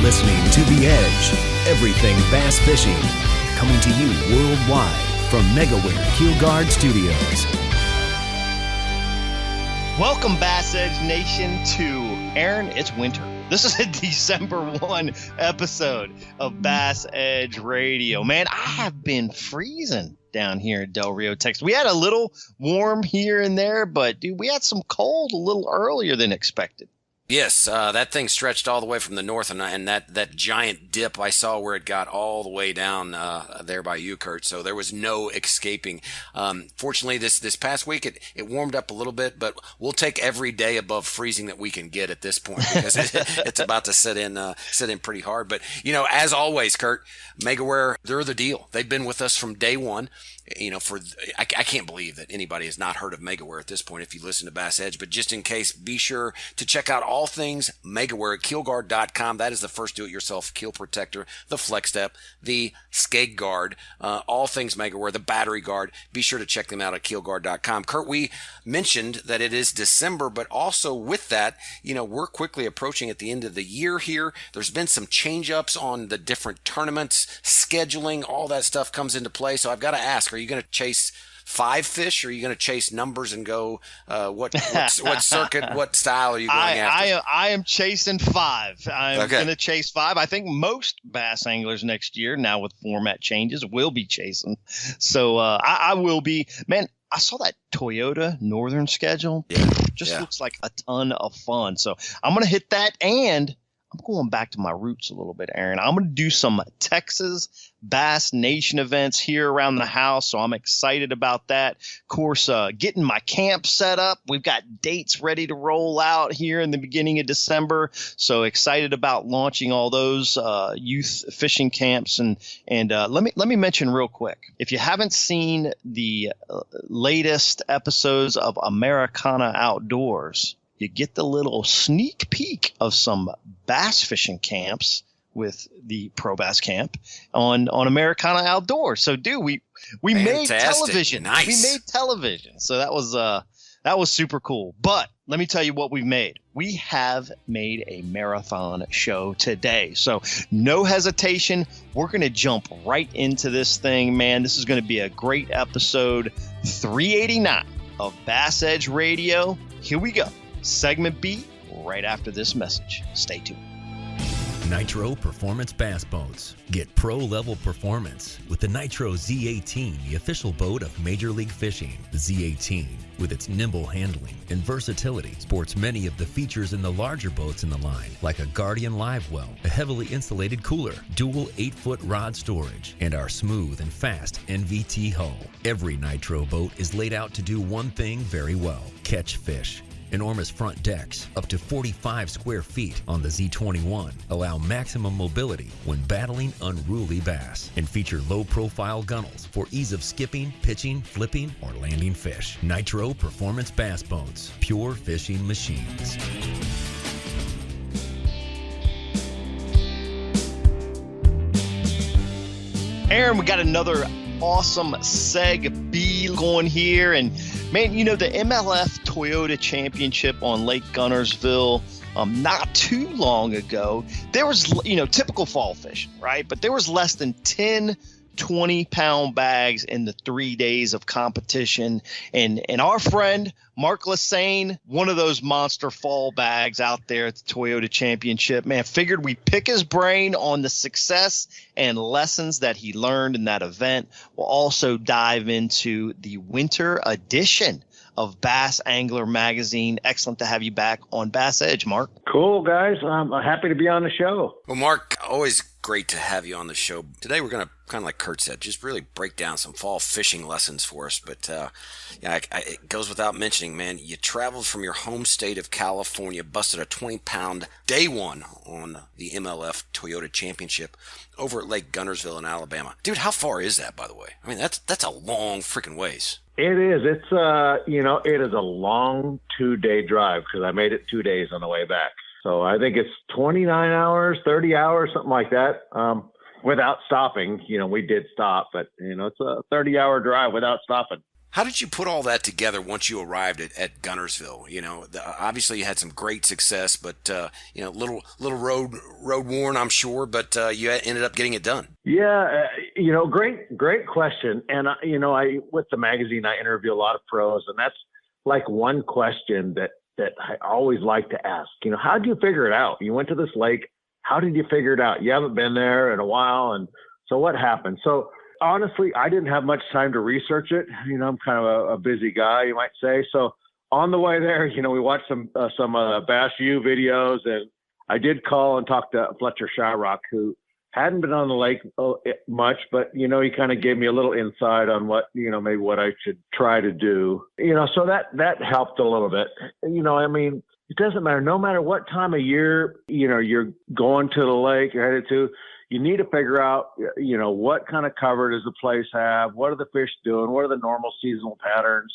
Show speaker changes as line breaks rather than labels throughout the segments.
listening to The Edge, everything bass fishing, coming to you worldwide from Megaware KeelGuard Studios.
Welcome, BassEdge Nation, to Aaron. It's winter. This is a December 1 episode of BassEdge Radio. Man, I have been freezing down here in Del Rio, Texas. We had a little warm here and there, but dude, we had some cold a little earlier than expected.
Yes, that thing stretched all the way from the north, and that giant dip I saw where it got all the way down there by you, Kurt. So there was no escaping. Fortunately, this past week it warmed up a little bit, but we'll take every day above freezing that we can get at this point because it's about to set in pretty hard. But as always, Kurt, Megaware, they're the deal. They've been with us from day one. I can't believe that anybody has not heard of Megaware at this point if you listen to Bass Edge, but just in case, be sure to check out all things Megaware at KeelGuard.com. That is the first do-it-yourself keel protector, the Flex Step, the Skeg Guard, all things Megaware, the battery guard. Be sure to check them out at KeelGuard.com. Kurt, we mentioned that it is December, but also with that, we're quickly approaching at the end of the year here. There's been some change-ups on the different tournaments, scheduling, all that stuff comes into play. So I've got to ask, are you going to chase 5 fish, or are you going to chase numbers and go what circuit, what style are you going after?
I am chasing 5. I'm going to chase 5. I think most bass anglers next year, now with format changes, will be chasing. So I will be. Man, I saw that Toyota Northern schedule.
Yeah.
Looks like a ton of fun. So I'm going to hit that, and I'm going back to my roots a little bit, Aaron. I'm going to do some Texas Bass Nation events here around the house, so I'm excited about that. Of course, getting my camp set up. We've got dates ready to roll out here in the beginning of December, so excited about launching all those youth fishing camps. And let me mention real quick, if you haven't seen the latest episodes of Americana Outdoors, you get the little sneak peek of some bass fishing camps with the Pro Bass Camp on Americana Outdoors. So, dude, we made television.
Nice.
We made television. So that was super cool. But let me tell you what we've made. We have made a marathon show today. So no hesitation. We're going to jump right into this thing, man. This is going to be a great episode 389 of Bass Edge Radio. Here we go. Segment B, right after this message. Stay tuned.
Nitro Performance Bass Boats. Get pro-level performance with the Nitro Z18, the official boat of Major League Fishing. The Z18, with its nimble handling and versatility, sports many of the features in the larger boats in the line, like a Guardian Live Well, a heavily insulated cooler, dual 8-foot rod storage, and our smooth and fast NVT hull. Every Nitro boat is laid out to do one thing very well: catch fish. Enormous front decks, up to 45 square feet on the Z21, allow maximum mobility when battling unruly bass, and feature low-profile gunnels for ease of skipping, pitching, flipping, or landing fish. Nitro Performance Bass Boats, pure fishing machines.
Aaron, we got another awesome Seg B going here, and man, the MLF Toyota Championship on Lake Gunnersville, not too long ago, there was, typical fall fishing, right? But there was less than 10 20-pound bags in the 3 days of competition. And our friend Mark Lassagne, one of those monster fall bags out there at the Toyota Championship, man, figured we'd pick his brain on the success and lessons that he learned in that event. We'll also dive into the winter edition of Bass Angler Magazine. Excellent to have you back on Bass Edge, Mark.
Cool, guys. I'm happy to be on the show.
Well, Mark, always great to have you on the show. Today we're going to, kind of like Kurt said, just really break down some fall fishing lessons for us. But it goes without mentioning, man, you traveled from your home state of California, busted a 20-pound day one on the MLF Toyota Championship over at Lake Gunnersville in Alabama. Dude, how far is that, by the way? I mean, that's a long freaking ways.
It is. It's, it is a long 2-day drive because I made it 2 days on the way back. So I think it's 29 hours, 30 hours, something like that, without stopping. We did stop, but, it's a 30-hour drive without stopping.
How did you put all that together once you arrived at Gunnersville? Obviously you had some great success, but little road worn, I'm sure, but you ended up getting it done.
Yeah, great question. And I with the magazine, I interview a lot of pros, and that's like one question that I always like to ask. How did you figure it out? You went to this lake. How did you figure it out? You haven't been there in a while, and so what happened? So honestly, I didn't have much time to research it. I'm kind of a busy guy, you might say. So on the way there, we watched some Bass U videos, and I did call and talk to Fletcher Shyrock, who hadn't been on the lake much, but he kind of gave me a little insight on what maybe what I should try to do. So that helped a little bit. It doesn't matter. No matter what time of year you're going to the lake, you're headed to. You need to figure out, what kind of cover does the place have? What are the fish doing? What are the normal seasonal patterns?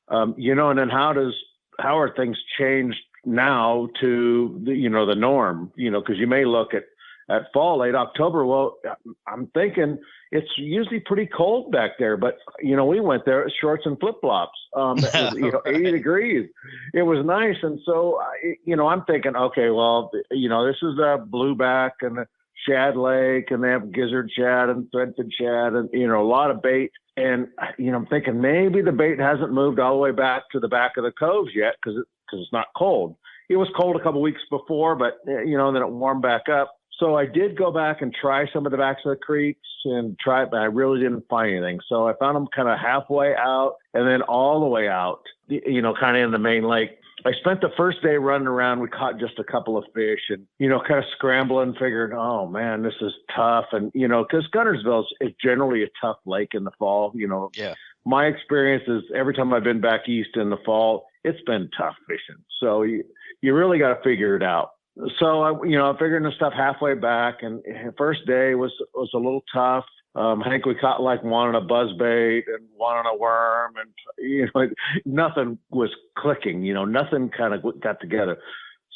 And then how are things changed now to the norm? Because you may look at fall, late October. Well, I'm thinking it's usually pretty cold back there, but we went there shorts and flip flops. It was, 80 degrees. It was nice, and so I'm thinking, okay, well, this is a blueback and a shad lake, and they have gizzard shad and threadfin shad, and a lot of bait. And I'm thinking maybe the bait hasn't moved all the way back to the back of the coves yet because it's not cold. It was cold a couple weeks before, but then it warmed back up. So I did go back and try some of the backs of the creeks and try it, but I really didn't find anything. So I found them kind of halfway out and then all the way out, kind of in the main lake. I spent the first day running around. We caught just a couple of fish and, kind of scrambling, figured, oh man, this is tough. And, because Gunnersville is generally a tough lake in the fall,
Yeah.
My experience is every time I've been back east in the fall, it's been tough fishing. So you really got to figure it out. So I figuring the stuff halfway back, and first day was a little tough. I think we caught like one on a buzzbait and one on a worm, and nothing was clicking. Nothing kind of got together.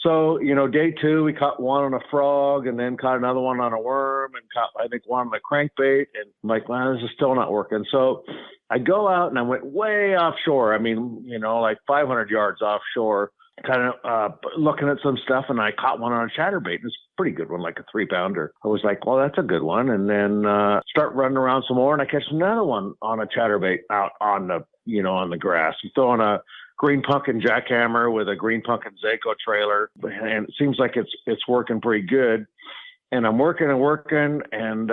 So day two we caught one on a frog, and then caught another one on a worm, and caught I think one on a crankbait. And I'm like, well, this is still not working. So I go out and I went way offshore. Like 500 yards offshore. Kind of looking at some stuff, and I caught one on a chatterbait. It's a pretty good one, like a 3-pounder. I was like, well, that's a good one. And then start running around some more, and I catch another one on a chatterbait out on the on the grass. I'm throwing a green pumpkin jackhammer with a green pumpkin Zaco trailer, and it seems like it's working pretty good. And I'm working and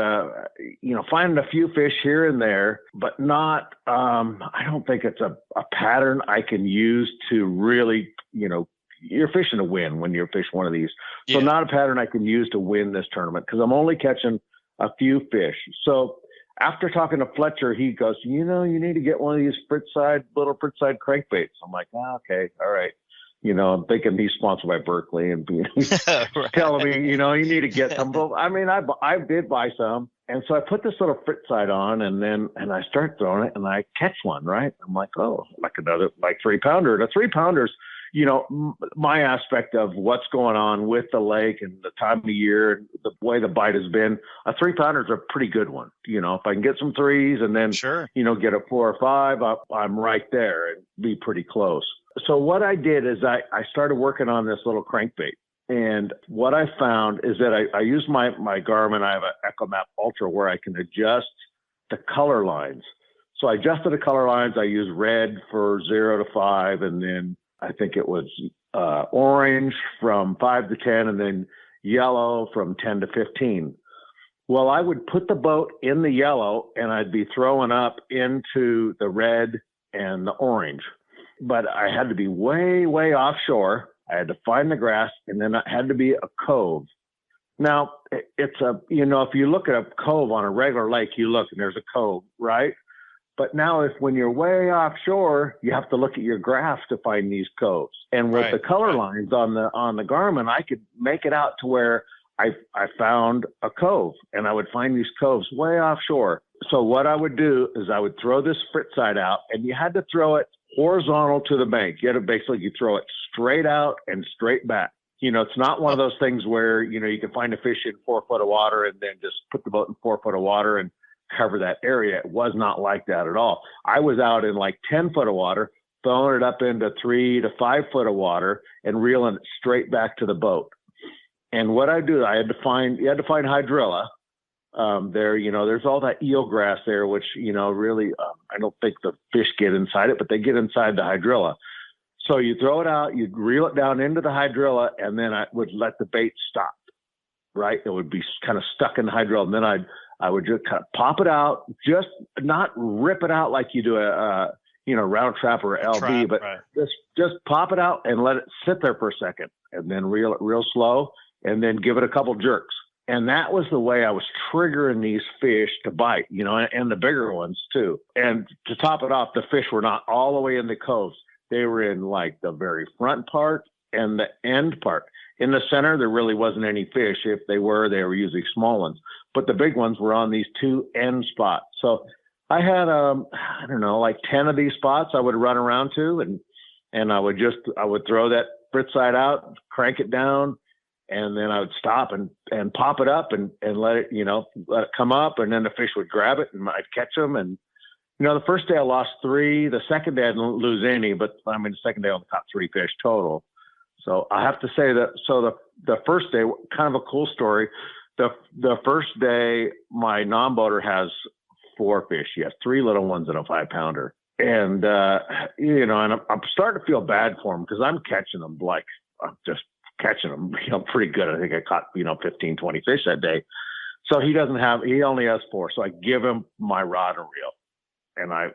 finding a few fish here and there, but not, I don't think it's a pattern I can use to really, you're fishing to win when you're fishing one of these. So not a pattern I can use to win this tournament because I'm only catching a few fish. So after talking to Fletcher, he goes, you need to get one of these little Frittside crankbaits. I'm like, okay, all right. I'm thinking he's sponsored by Berkeley and
Right.
telling me, you need to get some. I did buy some. And so I put this little Frittside on and I start throwing it and I catch one, right? I'm like, oh, like another, like 3-pounder. The 3-pounders, my aspect of what's going on with the lake and the time of year, the way the bite has been, a 3-pounder is a pretty good one. If I can get some 3s and then,
Sure.
Get a 4 or 5, I'm right there and be pretty close. So what I did is I started working on this little crankbait. And what I found is that I use my Garmin. I have an EchoMap Ultra where I can adjust the color lines. So I adjusted the color lines. I used red for 0 to 5. And then I think it was orange from 5 to 10 and then yellow from 10 to 15. Well, I would put the boat in the yellow and I'd be throwing up into the red and the orange. But I had to be way, way offshore. I had to find the grass, and then it had to be a cove. Now, it's if you look at a cove on a regular lake, you look and there's a cove, right? But now when you're way offshore, you have to look at your graph to find these coves. And with the color lines on the Garmin, I could make it out to where I found a cove, and I would find these coves way offshore. So what I would do is I would throw this Frittside out, and you had to throw it horizontal to the bank. You throw it straight out and straight back. It's not one of those things where, you can find a fish in 4 foot of water and then just put the boat in 4 foot of water and cover that area. It was not like that at all. I was out in like 10 foot of water, throwing it up into 3 to 5 foot of water and reeling it straight back to the boat. And what I do, you had to find hydrilla. There, there's all that eel grass there, which, really, I don't think the fish get inside it, but they get inside the hydrilla. So you throw it out, you reel it down into the hydrilla, and then I would let the bait stop, right? It would be kind of stuck in the hydrilla. And then I would just kind of pop it out, just not rip it out like you do a round trap or LV, but right. just pop it out and let it sit there for a second, and then reel it real slow, and then give it a couple jerks. And that was the way I was triggering these fish to bite, and the bigger ones too. And to top it off, the fish were not all the way in the coves. They were in like the very front part and the end part. In the center, there really wasn't any fish. If they were usually small ones. But the big ones were on these two end spots. So I had, like 10 of these spots I would run around to, and I would throw that frit side out, crank it down, and then I would stop and pop it up and let it come up, and then the fish would grab it and I'd catch them. And, the first day I lost 3, the second day I didn't lose any, but the second day I only caught 3 fish total. So I have to say that, the first day, kind of a cool story. The first day my non-boater has 4 fish. He has 3 little ones and a 5-pounder. And, and I'm starting to feel bad for him because I'm catching them I'm just catching them, pretty good. I think I caught, 15, 20 fish that day. So he only has 4. So I give him my rod and reel. And I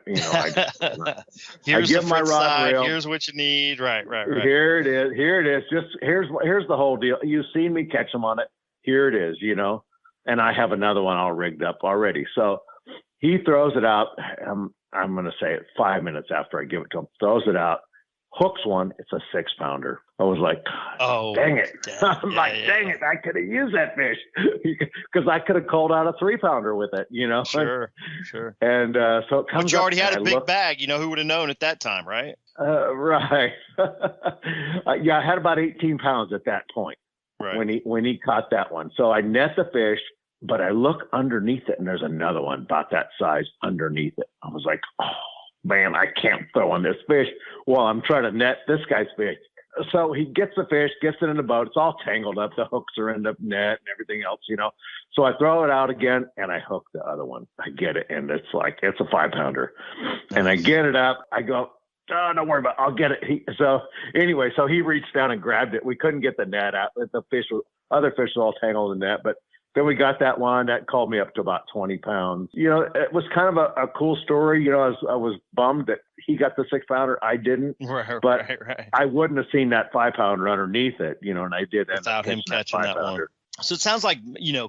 give my rod and reel.
Here's what you need. Right.
Here it is. Just here's the whole deal. You've seen me catch them on it. Here it is, and I have another one all rigged up already. So he throws it out. I'm going to say it 5 minutes after I give it to him, throws it out, hooks one. It's a 6-pounder. I was like, oh, dang it. Dang it. I could have used that fish because I could have called out a 3-pounder with it,
Sure.
And so it comes
But you already had a big bag. Who would have known at that time, right?
Right. Yeah, I had about 18 pounds at that point. Right. When he caught that one. So I net the fish, but I look underneath it and there's another one about that size underneath it. I was like, oh man, I can't throw on this fish while I'm trying to net this guy's fish. So he gets the fish, gets it in the boat. It's all tangled up. The hooks are in the net and everything else, So I throw it out again and I hook the other one. I get it. And it's a 5-pounder. And I get it up. I go, oh, don't worry about it. I'll get it. So he reached down and grabbed it. We couldn't get the net out. Other fish were all tangled in the net, but then we got that one that called me up to about 20 pounds. It was kind of a cool story. I was bummed that he got the 6-pounder. I didn't, but I wouldn't have seen that 5-pounder underneath it, and I did
without him catching that one. So it sounds like,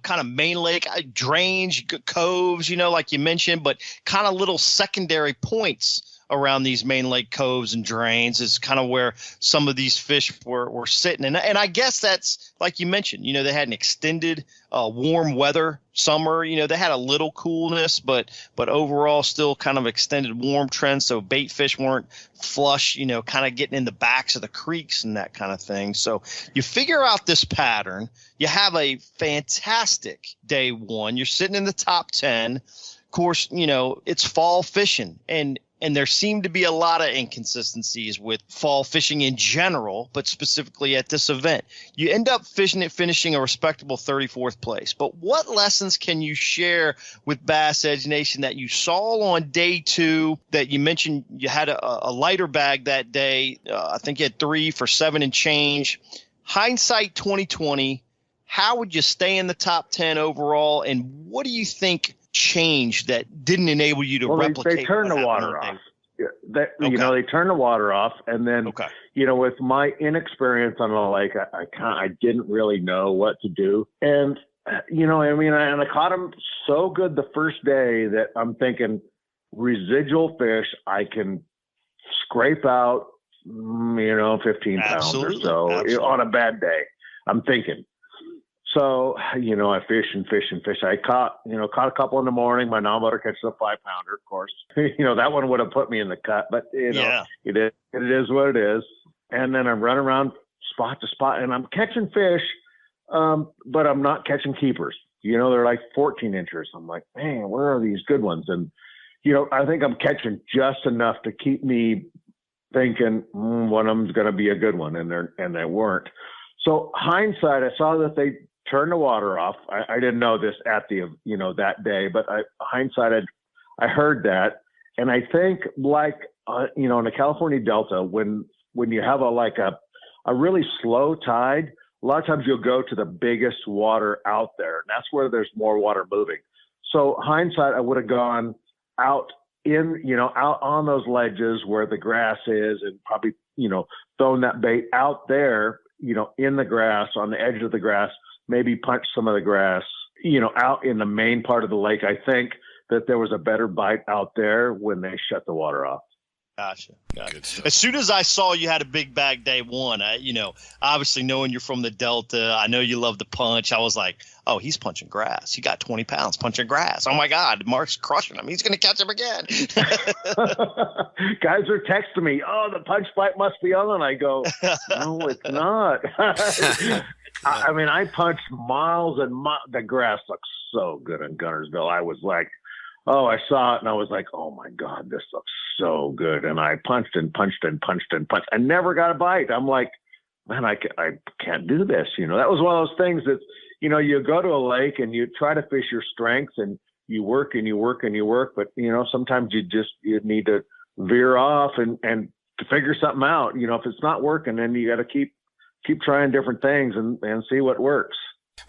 kind of main lake drains, coves, like you mentioned, but kind of little secondary points around these main lake coves and drains is kind of where some of these fish were sitting. And I guess that's like you mentioned, they had an extended warm weather summer, they had a little coolness, but overall still kind of extended warm trend. So bait fish weren't flush, kind of getting in the backs of the creeks and that kind of thing. So you figure out this pattern, you have a fantastic day one, you're sitting in the top 10. Of course, it's fall fishing and there seem to be a lot of inconsistencies with fall fishing in general, but specifically at this event. You end up finishing a respectable 34th place. But what lessons can you share with BassEdge Nation that you saw on day 2 that you mentioned you had a lighter bag that day? I think you had 3 for 7 and change. Hindsight 2020, how would you stay in the top 10 overall? And what do you think changed that didn't enable you to replicate?
They turned the water off. They turned the water off, and then with my inexperience on the lake, I didn't really know what to do. And I caught them so good the first day that I'm thinking residual fish I can scrape out, 15 pounds or so on a bad day. I'm thinking. So, I fish and fish and fish. I caught a couple in the morning. My non-boater catches a 5-pounder, of course. That one would have put me in the cut, but it is what it is. And then I'm running around spot to spot and I'm catching fish, but I'm not catching keepers. they're like 14 inches. I'm like, man, where are these good ones? And, I think I'm catching just enough to keep me thinking one of them's going to be a good one. And they weren't. So hindsight, I saw that they turned the water off. I didn't know this at the, that day, but hindsight, I heard that. And I think like, in the California Delta, when you have a really slow tide, a lot of times you'll go to the biggest water out there, and that's where there's more water moving. So hindsight, I would have gone out out on those ledges where the grass is, and probably, thrown that bait out there, in the grass, on the edge of the grass, maybe punch some of the grass, out in the main part of the lake. I think that there was a better bite out there when they shut the water off.
Gotcha. As soon as I saw you had a big bag day one, obviously knowing you're from the Delta, I know you love to punch. I was like, oh, he's punching grass. He got 20 pounds punching grass. Oh my God, Mark's crushing him. He's going to catch him again.
Guys are texting me, oh, the punch bite must be on. I go, no, it's not. I punched miles and the grass looks so good in Guntersville. I was like, oh, I saw it and I was like, oh my God, this looks so good. And I punched and punched and punched and punched. I never got a bite. I'm like, man, I can't do this. That was one of those things that, you go to a lake and you try to fish your strengths and you work and you work and you work. But, sometimes you need to veer off and to figure something out. If it's not working, then you got to keep trying different things and see what works.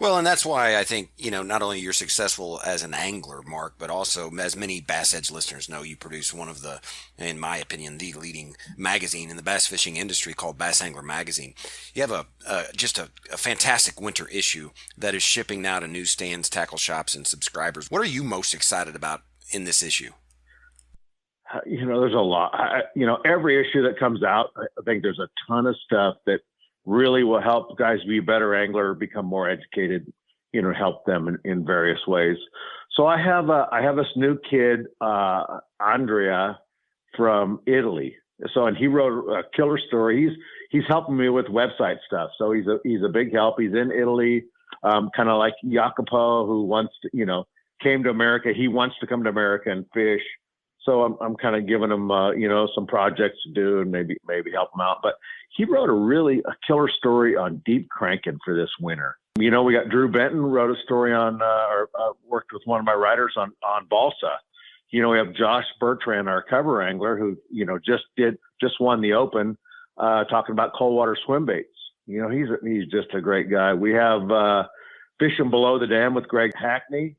Well, and that's why I think, not only you're successful as an angler, Mark, but also, as many BassEdge listeners know, you produce one of the, in my opinion, the leading magazine in the bass fishing industry called Bass Angler Magazine. You have just a fantastic winter issue that is shipping now to newsstands, tackle shops, and subscribers. What are you most excited about in this issue?
There's a lot. Every issue that comes out, I think there's a ton of stuff that really will help guys be a better angler, become more educated, help them in various ways. So I have this new kid, Andrea from Italy. So, and he wrote a killer story. He's helping me with website stuff. So he's a big help. He's in Italy, kind of like Jacopo, who wants to, came to America. He wants to come to America and fish. So I'm kind of giving him, some projects to do and maybe help him out. But he wrote a killer story on deep cranking for this winter. We got Drew Benton wrote a story on, worked with one of my writers on balsa. We have Josh Bertrand, our cover angler, who, just won the Open, talking about cold water swim baits. He's just a great guy. We have Fishing Below the Dam with Greg Hackney.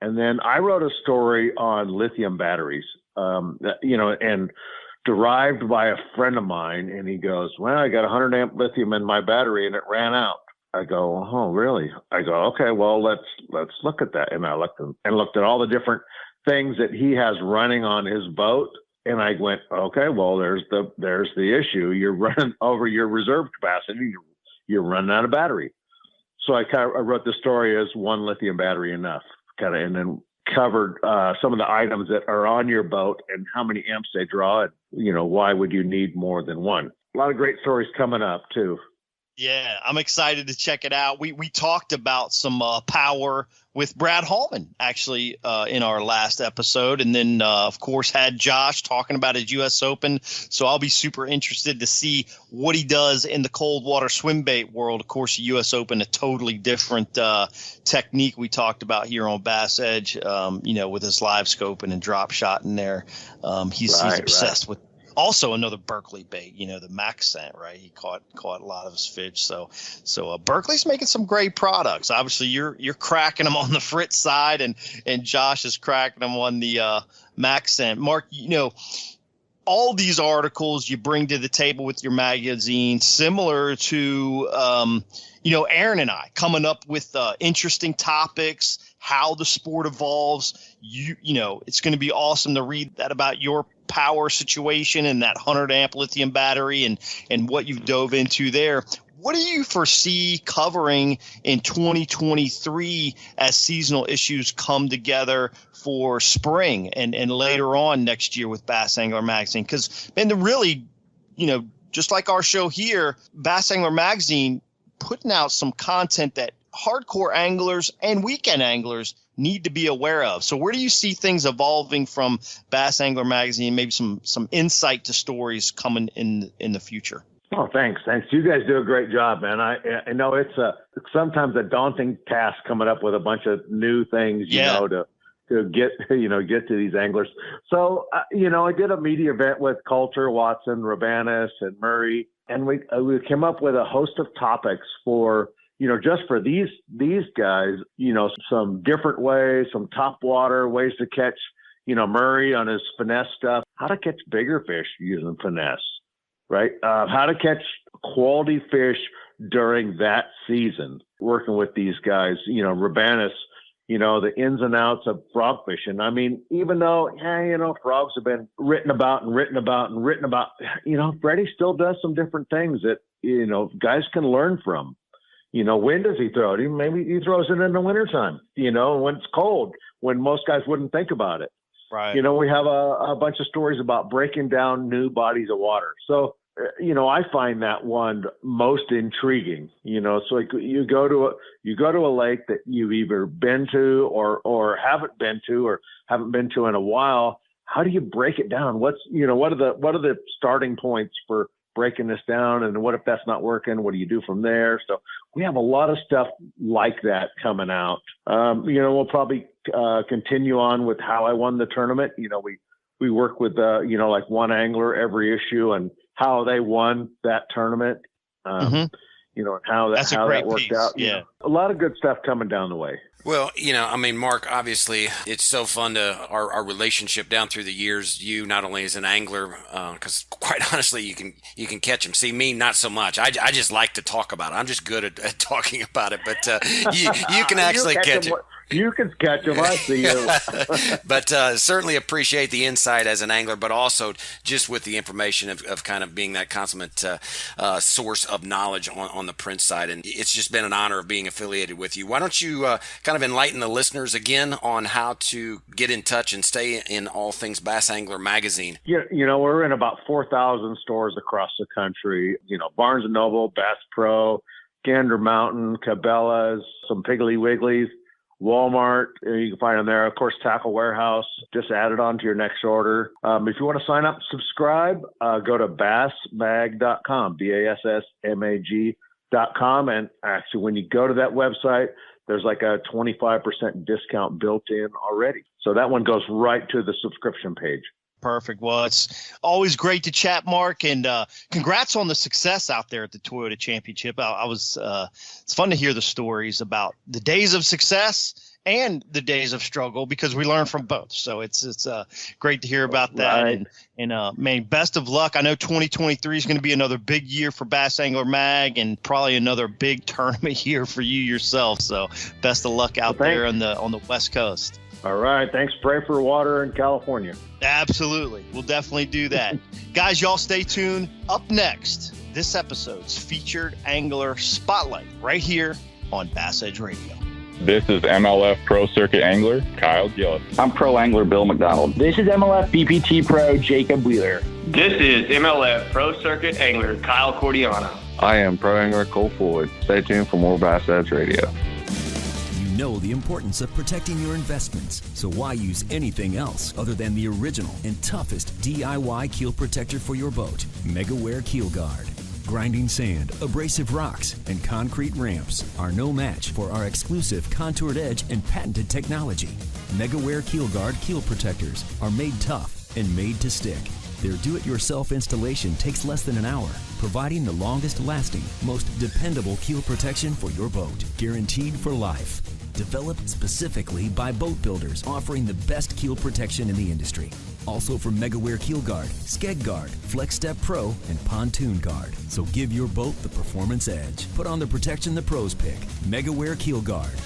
And then I wrote a story on lithium batteries, and derived by a friend of mine. And he goes, well, I got 100 amp lithium in my battery and it ran out. I go, oh, really? I go, okay, well, let's look at that. And I looked at all the different things that he has running on his boat. And I went, okay, well, there's the issue. You're running over your reserve capacity. You're running out of battery. So I wrote the story as one lithium battery enough, and then covered some of the items that are on your boat and how many amps they draw, and why would you need more than one. A lot of great stories coming up too.
Yeah, I'm excited to check it out. We talked about some power with Brad Hallman actually in our last episode, and then of course had Josh talking about his U.S. Open. So I'll be super interested to see what he does in the cold water swim bait world. Of course, the U.S. Open, a totally different technique we talked about here on BassEdge. With his live scoping and drop shot in there. He's obsessed with. Also another Berkeley bait, the Max scent, right? He caught a lot of his fish. So Berkeley's making some great products. Obviously, you're cracking them on the Fritz side, and Josh is cracking them on the Max scent. Mark, all these articles you bring to the table with your magazine, similar to Aaron and I coming up with interesting topics, how the sport evolves. It's going to be awesome to read that about your power situation and that 100 amp lithium battery and what you've dove into there. What do you foresee covering in 2023 as seasonal issues come together for spring and later on next year with Bass Angler Magazine? Because, just like our show here, Bass Angler Magazine putting out some content that hardcore anglers and weekend anglers need to be aware of? So where do you see things evolving from Bass Angler Magazine, maybe some insight to stories coming in the future?
Oh, thanks. You guys do a great job, man. I know it's sometimes a daunting task coming up with a bunch of new things, to get to these anglers. So, I did a media event with Coulter, Watson, Rabanus, and Murray, and we came up with a host of topics for, just for these guys, some different ways, some top water ways to catch, Murray on his finesse stuff, how to catch bigger fish using finesse, right? How to catch quality fish during that season, working with these guys, Rabanus, the ins and outs of frog fishing. I mean, even though, frogs have been written about, Freddie still does some different things that, guys can learn from. When does he throw it? Maybe he throws it in the wintertime, when it's cold, when most guys wouldn't think about it.
Right.
We have a bunch of stories about breaking down new bodies of water. So, I find that one most intriguing, so like you go to a lake that you've either been to or haven't been to in a while. How do you break it down? What are the starting points for breaking this down? And what if that's not working? What do you do from there? So we have a lot of stuff like that coming out. We'll probably continue on with how I won the tournament. We work with, like one angler every issue and how they won that tournament, how that worked out.
Yeah.
A lot of good stuff coming down the way.
Well, Mark, obviously it's so fun our relationship down through the years, you not only as an angler, because quite honestly, you can catch them. See, me, not so much. I just like to talk about it. I'm just good at talking about it, but you can actually catch it.
You can catch them. I see you.
But certainly appreciate the insight as an angler, but also just with the information of kind of being that consummate source of knowledge on the print side. And it's just been an honor of being affiliated with you. Why don't you kind of enlighten the listeners again on how to get in touch and stay in all things Bass Angler Magazine?
We're in about 4,000 stores across the country. Barnes & Noble, Bass Pro, Gander Mountain, Cabela's, some Piggly Wigglies. Walmart, you can find them there. Of course, Tackle Warehouse, just add it on to your next order. If you want to sign up, subscribe, go to bassmag.com, BASSMAG.com. And actually, when you go to that website, there's like a 25% discount built in already. So that one goes right to the subscription page.
Perfect. Well, it's always great to chat, Mark, and congrats on the success out there at the Toyota Championship. It's fun to hear the stories about the days of success and the days of struggle, because we learn from both. So it's great to hear about that.
Right.
And man, best of luck. I know 2023 is going to be another big year for Bass Angler Mag, and probably another big tournament year for you yourself. So best of luck out there on the West Coast.
All right. Thanks. Pray for water in California.
Absolutely. We'll definitely do that. Guys, y'all stay tuned. Up next, this episode's featured angler spotlight right here on BassEdge Radio.
This is MLF Pro Circuit Angler, Kyle Gillis.
I'm Pro Angler Bill McDonald. This is MLF BPT Pro Jacob Wheeler.
This is MLF Pro Circuit Angler Kyle Cordiano.
I am Pro Angler Cole Floyd. Stay tuned for more BassEdge Radio.
You know the importance of protecting your investments, so why use anything else other than the original and toughest DIY keel protector for your boat, Megaware KeelGuard. Grinding sand, abrasive rocks, and concrete ramps are no match for our exclusive contoured edge and patented technology. Megaware KeelGuard keel protectors are made tough and made to stick. Their do-it-yourself installation takes less than an hour, providing the longest-lasting, most dependable keel protection for your boat, guaranteed for life. Developed specifically by boat builders offering the best keel protection in the industry. Also from Megaware KeelGuard, Skeg Guard, Flex Step Pro, and Pontoon Guard. So give your boat the performance edge. Put on the protection the pros pick. Megaware KeelGuard.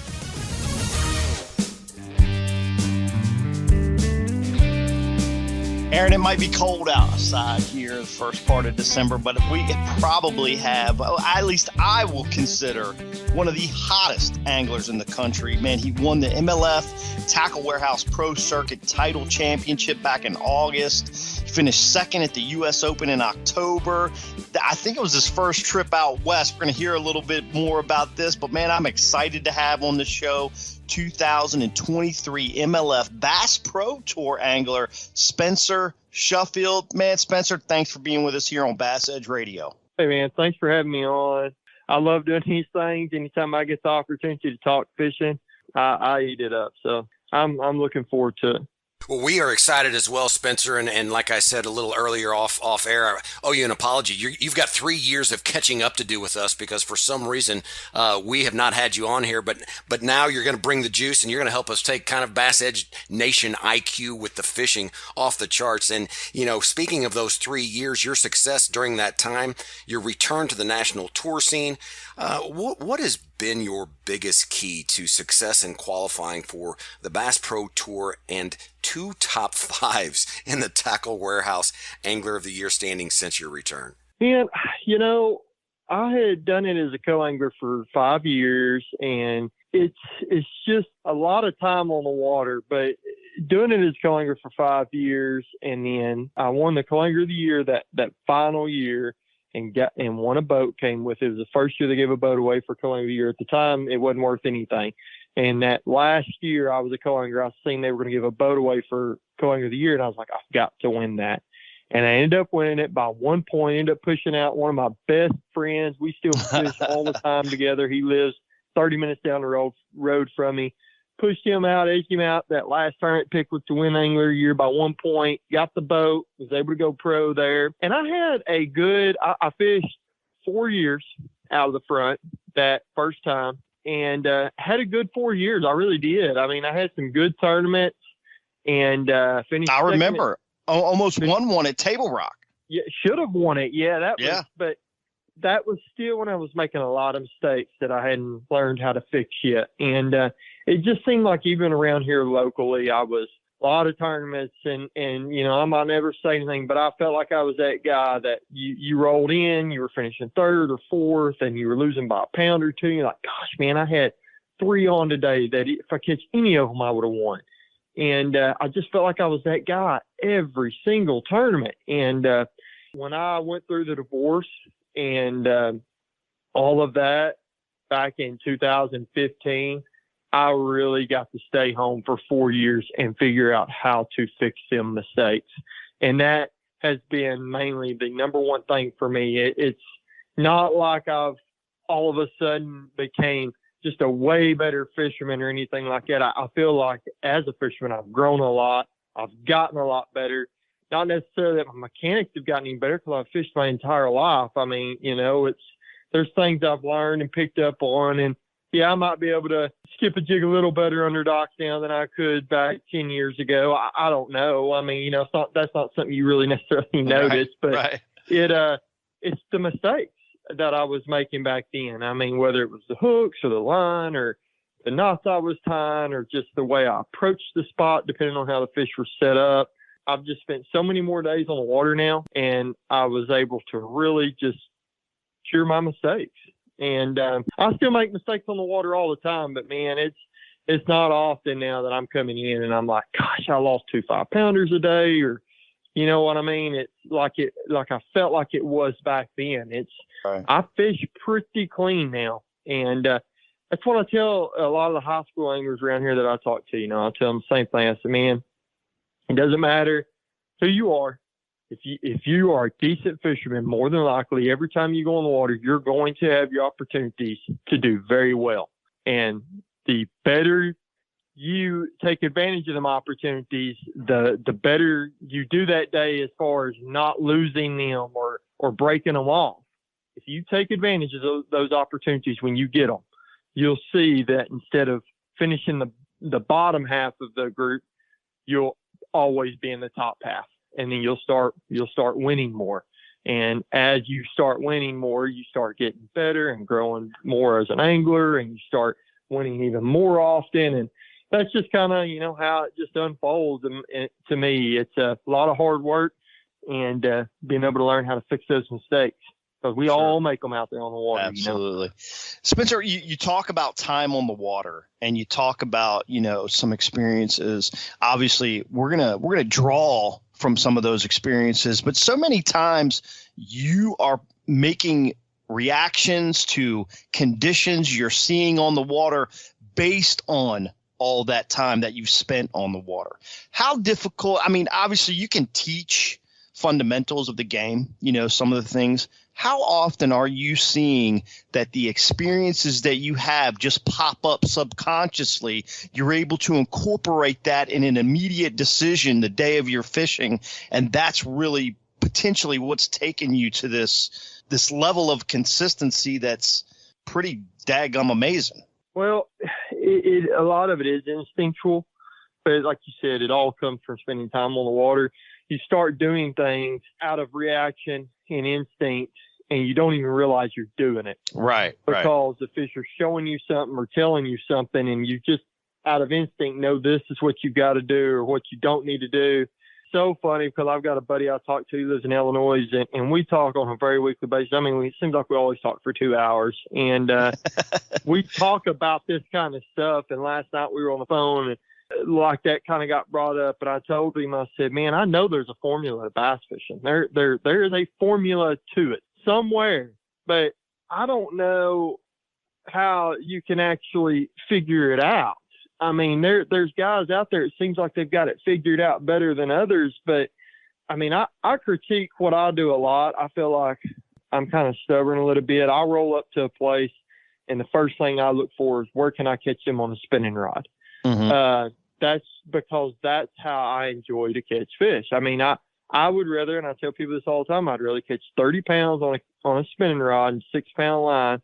Aaron, it might be cold outside here the first part of December, but we probably have, at least I will consider, one of the hottest anglers in the country. Man, he won the MLF Tackle Warehouse Pro Circuit Title Championship back in August. He finished second at the U.S. Open in October. I think it was his first trip out west. We're going to hear a little bit more about this, but man, I'm excited to have on the show 2023 MLF Bass Pro Tour angler Spencer Shuffield. Man, Spencer, thanks for being with us here on BassEdge Radio.
Hey, man, thanks for having me on. I love doing these things. Anytime I get the opportunity to talk fishing, I eat it up. So I'm looking forward to it.
Well, we are excited as well, Spencer, and like I said a little earlier off air, I owe you an apology. You've got 3 years of catching up to do with us because for some reason we have not had you on here, but now you're going to bring the juice and you're going to help us take kind of BassEdge Nation IQ with the fishing off the charts. And, you know, speaking of those 3 years, your success during that time, your return to the national tour scene, what has been your biggest key to success in qualifying for the Bass Pro Tour and 2 top 5s in the Tackle Warehouse Angler of the Year standing since your return?
And, you know, I had done it as a co-angler for 5 years, and it's just a lot of time on the water, but doing it as a co-angler for 5 years, and then I won the co-angler of the year that final year, and won a boat, came with it. It was the first year they gave a boat away for co-angler of the year. At the time, it wasn't worth anything. And that last year I was a co-angler, I seen they were going to give a boat away for co-angler of the year, and I was like, I've got to win that. And I ended up winning it by 1 point, ended up pushing out one of my best friends. We still fish all the time together. He lives 30 minutes down the road from me. Pushed him out, edged him out. That last tournament pick was to win Angler of the Year by 1 point. Got the boat, was able to go pro there. And I had a good, I fished 4 years out of the front that first time, and had a good 4 years. I really did. I mean, I had some good tournaments and finished.
I remember almost won one at Table Rock.
Yeah, should have won it. Yeah, but that was still when I was making a lot of mistakes that I hadn't learned how to fix yet. And it just seemed like even around here locally, I was a lot of tournaments and, you know, I might never say anything, but I felt like I was that guy that you rolled in, you were finishing third or fourth and you were losing by a pound or two. You're like, gosh, man, I had 3 on today that if I catch any of them, I would have won. And I just felt like I was that guy every single tournament. And when I went through the divorce and all of that back in 2015, I really got to stay home for 4 years and figure out how to fix them mistakes. And that has been mainly the number one thing for me. It's not like I've all of a sudden became just a way better fisherman or anything like that. I feel like as a fisherman, I've grown a lot. I've gotten a lot better. Not necessarily that my mechanics have gotten any better because I've fished my entire life. I mean, you know, there's things I've learned and picked up on, and yeah, I might be able to skip a jig a little better under docks now than I could back 10 years ago. I don't know. I mean, you know, that's not something you really necessarily notice, but it's the mistakes that I was making back then. I mean, whether it was the hooks or the line or the knots I was tying or just the way I approached the spot, depending on how the fish were set up. I've just spent so many more days on the water now, and I was able to really just cure my mistakes. And I still make mistakes on the water all the time, but man, it's not often now that I'm coming in and I'm like, gosh, I lost 2 5-pounders a day, or you know what I mean? It's like I felt like it was back then.
Right.
I fish pretty clean now, and that's what I tell a lot of the high school anglers around here that I talk to. You know, I tell them the same thing. I say, man, it doesn't matter who you are. If you are a decent fisherman, more than likely, every time you go on the water, you're going to have your opportunities to do very well. And the better you take advantage of them opportunities, the better you do that day as far as not losing them or breaking them off. If you take advantage of those opportunities when you get them, you'll see that instead of finishing the bottom half of the group, you'll always be in the top half. And then you'll start winning more. And as you start winning more, you start getting better and growing more as an angler, and you start winning even more often. that's just kind of, how it just unfolds. And to me, it's a lot of hard work and being able to learn how to fix those mistakes. Because we all make them out there on the water.
Absolutely. Spencer, you talk about time on the water, and you talk about, some experiences. Obviously, we're gonna draw from some of those experiences, but so many times you are making reactions to conditions you're seeing on the water based on all that time that you've spent on the water. How difficult? I mean, obviously, you can teach fundamentals of the game, some of the things. How often are you seeing that the experiences that you have just pop up subconsciously? You're able to incorporate that in an immediate decision the day of your fishing, and that's really potentially what's taken you to this level of consistency that's pretty daggum amazing.
Well, a lot of it is instinctual, but like you said, it all comes from spending time on the water. You start doing things out of reaction and instinct, and you don't even realize you're doing it.
Right.
Because the fish are showing you something or telling you something, and you just out of instinct know this is what you've got to do or what you don't need to do. So funny, because I've got a buddy I talk to who lives in Illinois, and we talk on a very weekly basis. I mean, it seems like we always talk for 2 hours, and we talk about this kind of stuff. And last night we were on the phone, and like that kind of got brought up, and I told him, I said, man, I know there's a formula to bass fishing. There is a formula to it somewhere, but I don't know how you can actually figure it out. I mean, there's guys out there, it seems like they've got it figured out better than others, but I mean, I critique what I do a lot. I feel like I'm kind of stubborn a little bit. I'll roll up to a place, and the first thing I look for is where can I catch them on a spinning rod? Mm-hmm. That's because that's how I enjoy to catch fish. I mean, I would rather, and I tell people this all the time, I'd rather catch 30 pounds on a spinning rod and 6-pound line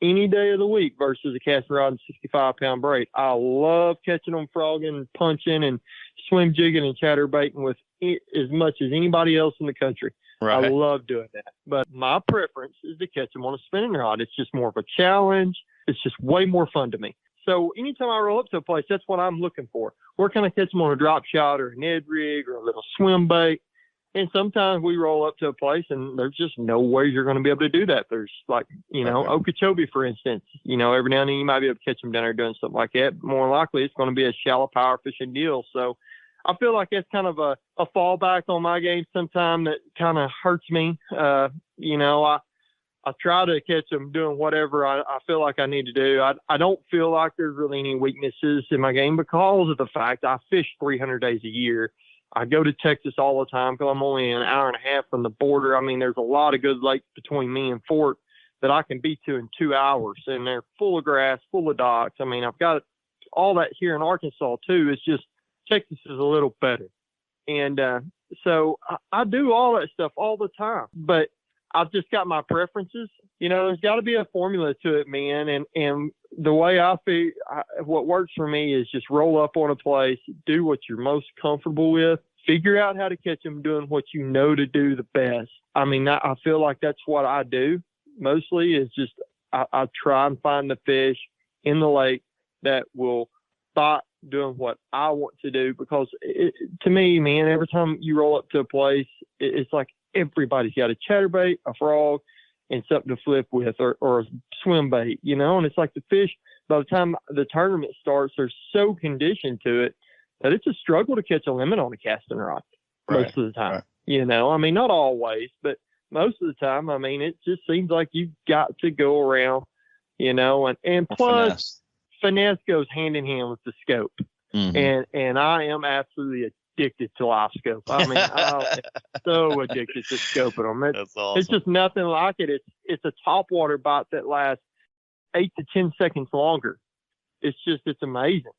any day of the week versus a casting rod and 65-pound braid. I love catching them frogging, punching, and swim jigging and chatterbaiting with as much as anybody else in the country. Right. I love doing that. But my preference is to catch them on a spinning rod. It's just more of a challenge. It's just way more fun to me. So anytime I roll up to a place, that's what I'm looking for. Where can I catch them on a drop shot or a Ned rig or a little swim bait? And sometimes we roll up to a place and there's just no way you're going to be able to do that. There's like, Okeechobee, for instance, every now and then you might be able to catch them down there doing something like that. More likely it's going to be a shallow power fishing deal. So I feel like that's kind of a fallback on my game sometime that kind of hurts me. I try to catch them doing whatever I feel like I need to do. I don't feel like there's really any weaknesses in my game because of the fact I fish 300 days a year. I go to Texas all the time because I'm only an hour and a half from the border. I mean, there's a lot of good lakes between me and Fort that I can be to in 2 hours, and they're full of grass, full of docks. I mean, I've got all that here in Arkansas too. It's just Texas is a little better. And so I do all that stuff all the time, but I've just got my preferences. There's got to be a formula to it, man. And the way I feel, what works for me is just roll up on a place, do what you're most comfortable with, figure out how to catch them doing what you know to do the best. I mean, I feel like that's what I do mostly is just I try and find the fish in the lake that will stop doing what I want to do, because to me, man, every time you roll up to a place, it's like everybody's got a chatterbait, a frog, and something to flip with, or a swim bait, and it's like the fish, by the time the tournament starts, they're so conditioned to it that it's a struggle to catch a limit on a casting rod most of the time. Right. I mean, not always, but most of the time, I mean, it just seems like you've got to go around, and plus finesse goes hand in hand with the scope. Mm-hmm. And I am absolutely addicted to live scope. I mean, I'm so addicted to scoping them.
That's awesome.
It's just nothing like it. It's a topwater bite that lasts 8 to 10 seconds longer. It's amazing,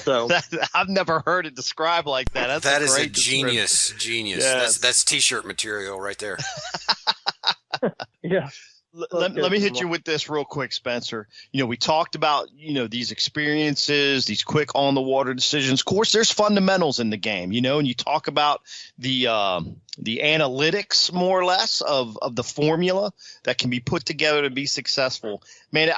so
I've never heard it described like that.
That is a genius. Yes. That's t-shirt material right there.
Yeah.
Let me hit you with this real quick, Spencer. We talked about, these experiences, these quick on the water decisions. Of course, there's fundamentals in the game, and you talk about the analytics, more or less, of the formula that can be put together to be successful. Man,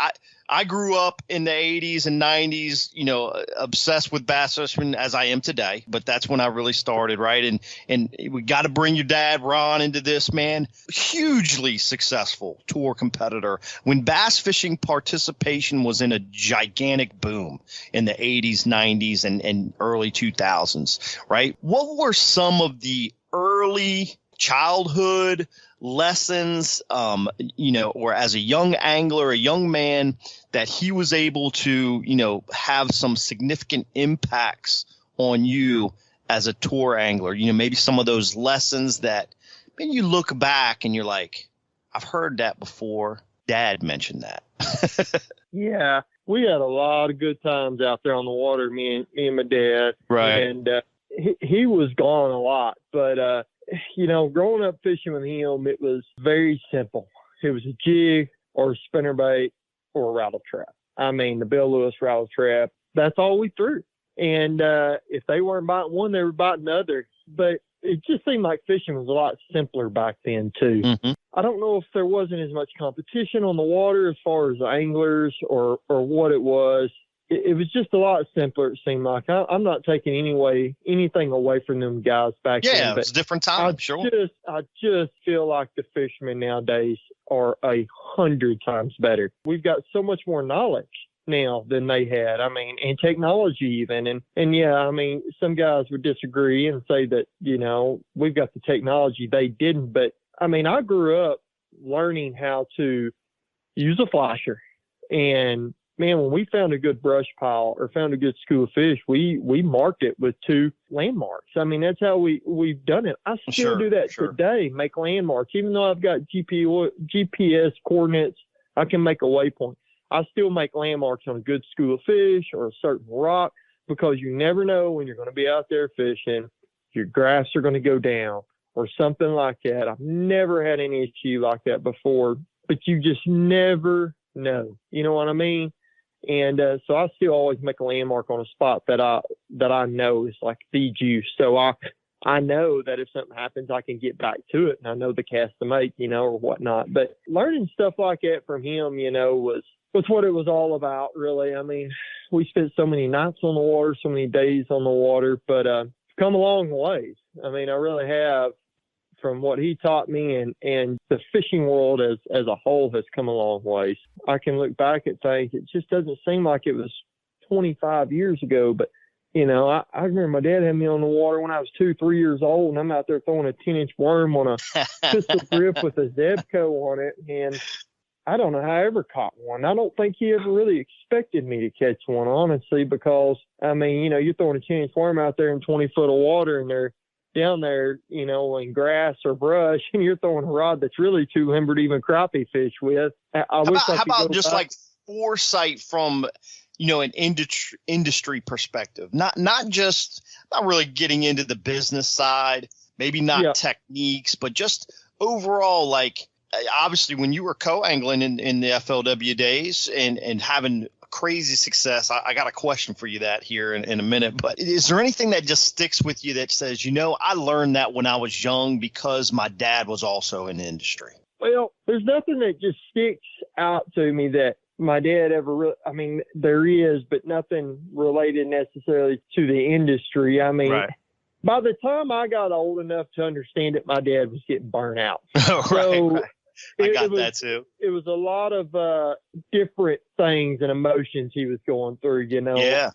I grew up in the 80s and 90s, obsessed with bass fishing as I am today. But that's when I really started, right? And we got to bring your dad, Ron, into this, man. Hugely successful tour competitor when bass fishing participation was in a gigantic boom in the 80s, 90s, and early 2000s, right? What were some of the early childhood lessons, or as a young angler, a young man, that he was able to, have some significant impacts on you as a tour angler? Maybe some of those lessons that when you look back and you're like, I've heard that before. Dad mentioned that.
Yeah, we had a lot of good times out there on the water, me and my dad.
Right.
And he was gone a lot, but growing up fishing with him, it was very simple. It was a jig or a spinnerbait or a rattle trap. I mean, the Bill Lewis rattle trap, that's all we threw. And if they weren't biting one, they were biting the other. But it just seemed like fishing was a lot simpler back then, too.
Mm-hmm.
I don't know if there wasn't as much competition on the water as far as anglers or what it was. It was just a lot simpler, it seemed like. I'm not taking anything away from them guys back then.
Yeah, it's a different time, sure.
I just feel like the fishermen nowadays are 100 times better. We've got so much more knowledge now than they had. I mean, and technology even. And yeah, I mean, some guys would disagree and say that, we've got the technology. They didn't. But, I mean, I grew up learning how to use a flasher. And, man, when we found a good brush pile or found a good school of fish, we marked it with 2 landmarks. I mean, that's how we've done it. I still do that today, make landmarks. Even though I've got GPS coordinates, I can make a waypoint. I still make landmarks on a good school of fish or a certain rock, because you never know when you're going to be out there fishing, your graphs are going to go down or something like that. I've never had any issue like that before, but you just never know. You know what I mean? And so I still always make a landmark on a spot that I know is like the juice. So I know that if something happens, I can get back to it, and I know the cast to make, or whatnot. But learning stuff like that from him, was what it was all about, really. I mean, we spent so many nights on the water, so many days on the water, but come a long ways. I mean, I really have, from what he taught me, and the fishing world as a whole has come a long ways. I can look back at things. It just doesn't seem like it was 25 years ago, but I remember my dad had me on the water when I was 2-3 years old, and I'm out there throwing a 10-inch worm on a pistol grip with a Zebco on it, and I don't know how I ever caught one. I don't think he ever really expected me to catch one, honestly, because, I mean, you're throwing a 10-inch worm out there in 20 foot of water, and they're down there, in grass or brush, and you're throwing a rod that's really 200 even crappie fish with. How
about just like foresight from, an industry perspective? Not really getting into the business side, maybe not techniques, but just overall, like, obviously when you were co-angling in the FLW days and having crazy success, I got a question for you that here in a minute, but is there anything that just sticks with you that says, I learned that when I was young because my dad was also in the industry?
Well, there's nothing that just sticks out to me that my dad ever I mean, there is, but nothing related necessarily to the industry. I mean,
right.
By the time I got old enough to understand it, my dad was getting burnt out.
Right. I got that too.
It was a lot of different things and emotions he was going through,
Yeah.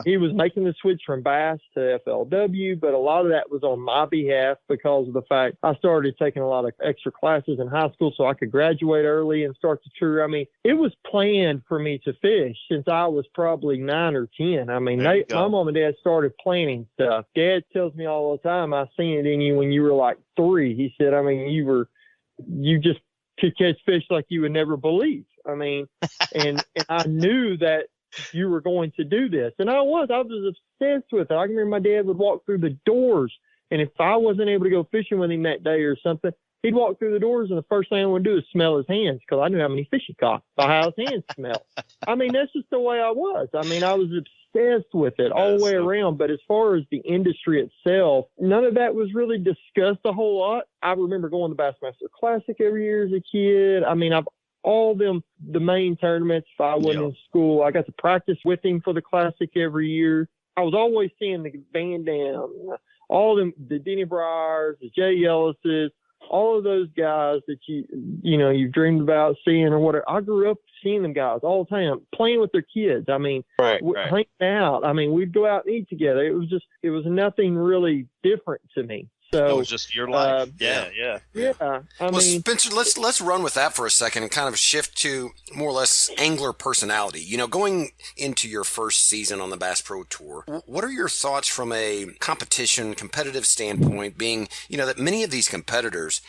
He was making the switch from bass to FLW, but a lot of that was on my behalf because of the fact I started taking a lot of extra classes in high school so I could graduate early and start the tour. I mean, it was planned for me to fish since I was probably 9 or 10. I mean, my mom and dad started planning stuff. Dad tells me all the time, I seen it in you when you were like 3. He said, I mean, you just could catch fish like you would never believe. I mean, and I knew that you were going to do this. And I was obsessed with it. I remember my dad would walk through the doors, and if I wasn't able to go fishing with him that day or something, he'd walk through the doors, and the first thing I would do is smell his hands because I knew how many fish he caught by how his hands smelled. I mean, that's just the way I was. I mean, I was obsessed with it all the way around. But as far as the industry itself, none of that was really discussed a whole lot. I remember going to Bassmaster Classic every year as a kid. I mean, I've all them, the main tournaments. If I wasn't in school, I got to practice with him for the Classic every year. I was always seeing the Van Dam, all of them, the Denny Bryars, the Jay Ellises, all of those guys that you've dreamed about seeing or whatever. I grew up seeing them guys all the time, playing with their kids. I mean, hanging out. I mean, we'd go out and eat together. It was nothing really different to me. So
it was just your life. Yeah.
Well, Spencer, let's run with that for a second and kind of shift to more or less angler personality. Going into your first season on the Bass Pro Tour, what are your thoughts from a competitive standpoint, being, that many of these competitors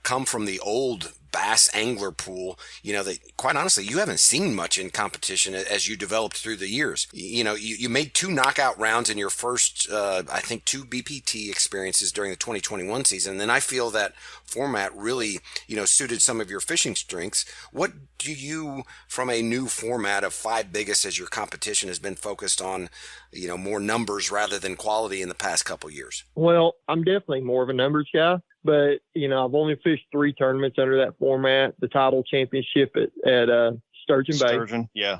come from the old bass angler pool, that quite honestly, you haven't seen much in competition as you developed through the years. You made 2 knockout rounds in your first, I think 2 BPT experiences during the 2021 season. And then I feel that format really, suited some of your fishing strengths. What do you, from a new format of 5 biggest as your competition has been focused on, more numbers rather than quality in the past couple years?
Well, I'm definitely more of a numbers guy. But, I've only fished 3 tournaments under that format. The title championship at Sturgeon Bay.
Sturgeon, yeah.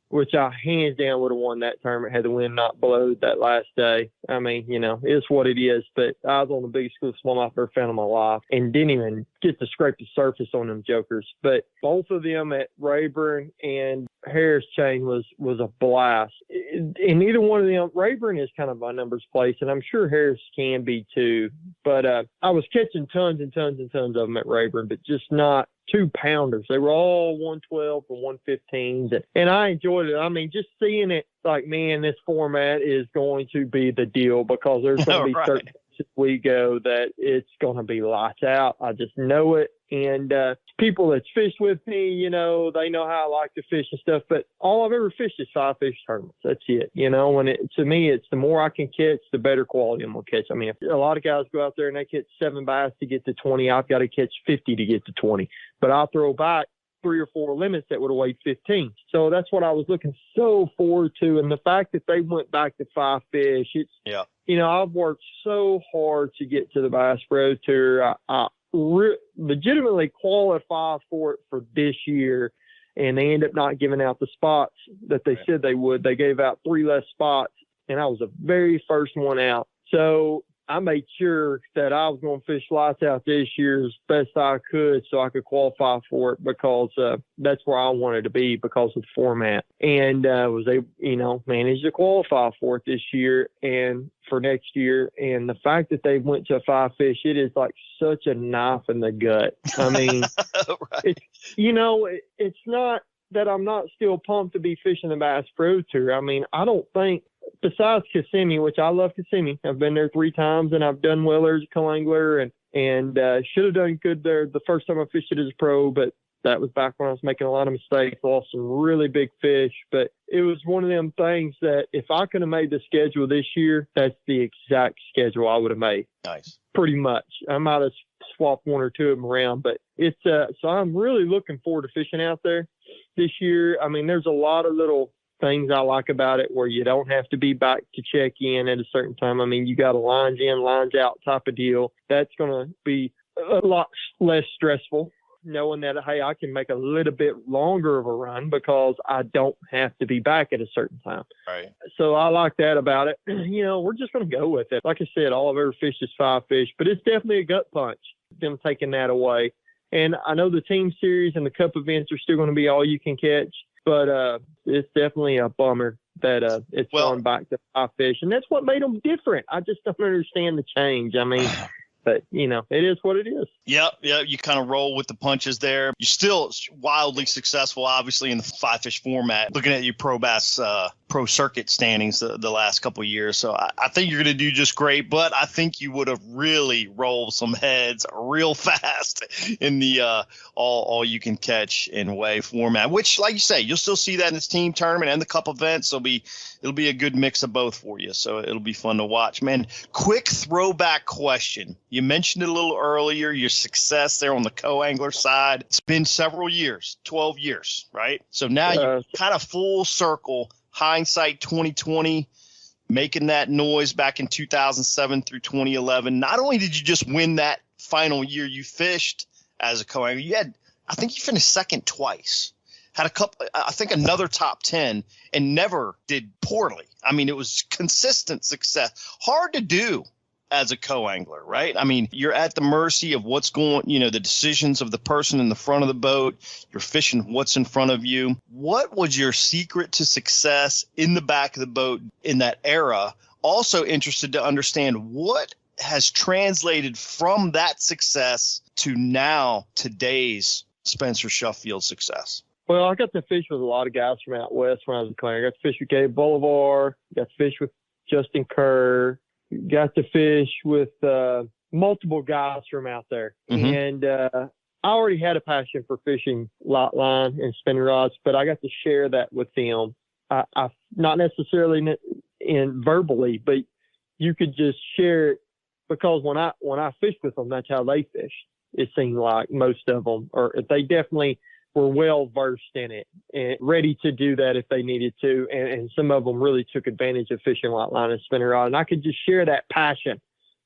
Which I hands down would have won that tournament had the wind not blowed that last day. I mean, it's what it is. But I was on the biggest school of smallmouth I've ever found in my life and didn't even get to scrape the surface on them jokers. But both of them at Rayburn and Harris Chain was a blast. And neither one of them, Rayburn is kind of my numbers place, and I'm sure Harris can be too. But I was catching tons and tons and tons of them at Rayburn, but just not 2-pounders. They were all 112 or 115s, and I enjoyed it. I mean, just seeing it, like, man, this format is going to be the deal because there's going to be certain places we go that it's going to be lights out. I just know it. And people that's fished with me, they know how I like to fish and stuff. But all I've ever fished is 5 fish tournaments. That's it. To me, it's the more I can catch, the better quality I'm going to catch. I mean, a lot of guys go out there and they catch 7 bass to get to 20. I've got to catch 50 to get to 20. But I'll throw back 3 or 4 limits that would have weighed 15. So that's what I was looking so forward to. And the fact that they went back to 5 fish, I've worked so hard to get to the Bass Pro Tour. I legitimately qualify for it for this year, and they end up not giving out the spots that they said they would. They gave out 3 less spots, and I was the very first one out. So I made sure that I was going to fish lights out this year as best I could so I could qualify for it because that's where I wanted to be because of the format. And was able, managed to qualify for it this year and for next year. And the fact that they went to 5 fish, it is like such a knife in the gut. I mean, it's not that I'm not still pumped to be fishing the Bass Pro Tour. I mean, I don't think, besides Kissimmee, which I love Kissimmee, I've been there 3 times and I've done well as a co-angler and should have done good there the first time I fished it as a pro, but that was back when I was making a lot of mistakes, lost some really big fish. But it was one of them things that if I could have made the schedule this year, that's the exact schedule I would have made.
Nice.
Pretty much. I might have swapped 1 or 2 of them around, but it's so I'm really looking forward to fishing out there this year. I mean, there's a lot of little things I like about it where you don't have to be back to check in at a certain time. I mean, you got a lines in, lines out type of deal. That's going to be a lot less stressful, knowing that, hey, I can make a little bit longer of a run because I don't have to be back at a certain time.
Right.
So I like that about it. We're just going to go with it. Like I said, all I've ever fished is 5 fish, but it's definitely a gut punch, them taking that away. And I know the team series and the cup events are still going to be all you can catch, but it's definitely a bummer that it's going back to 5 fish. And that's what made them different. I just don't understand the change. I mean, but, it is what it is.
Yep. You kind of roll with the punches there. You're still wildly successful, obviously, in the 5 fish format. Looking at your pro bass pro circuit standings the last couple of years. So I think you're going to do just great, but I think you would have really rolled some heads real fast in the all you can catch and weigh format, which, like you say, you'll still see that in this team tournament and the cup events. It'll be a good mix of both for you. So it'll be fun to watch, man. Quick throwback question. You mentioned it a little earlier, your success there on the co-angler side. It's been several years, 12 years, right? So now you're kind of full circle, hindsight 2020, making that noise back in 2007 through 2011. Not only did you just win that final year you fished as a co-angler, you had I think you finished second twice. Had a couple, I think another top 10, and never did poorly. I mean, it was consistent success. Hard to do as a co-angler, right? I mean, you're at the mercy of what's going, the decisions of the person in the front of the boat. You're fishing what's in front of you. What was your secret to success in the back of the boat in that era? Also interested to understand what has translated from that success to now today's Spencer Shuffield success.
Well, I got to fish with a lot of guys from out west when I was a co-angler. I got to fish with Gabe Bolivar, got to fish with Justin Kerr, got to fish with multiple guys from out there. And I already had a passion for fishing light line and spinning rods, but I got to share that with them. I not necessarily in verbally, but you could just share it, because when I fished with them, that's how they fished. It seemed like most of them, or they definitely were well versed in it and ready to do that if they needed to. And some of them really took advantage of fishing light line and spinning rod. And I could just share that passion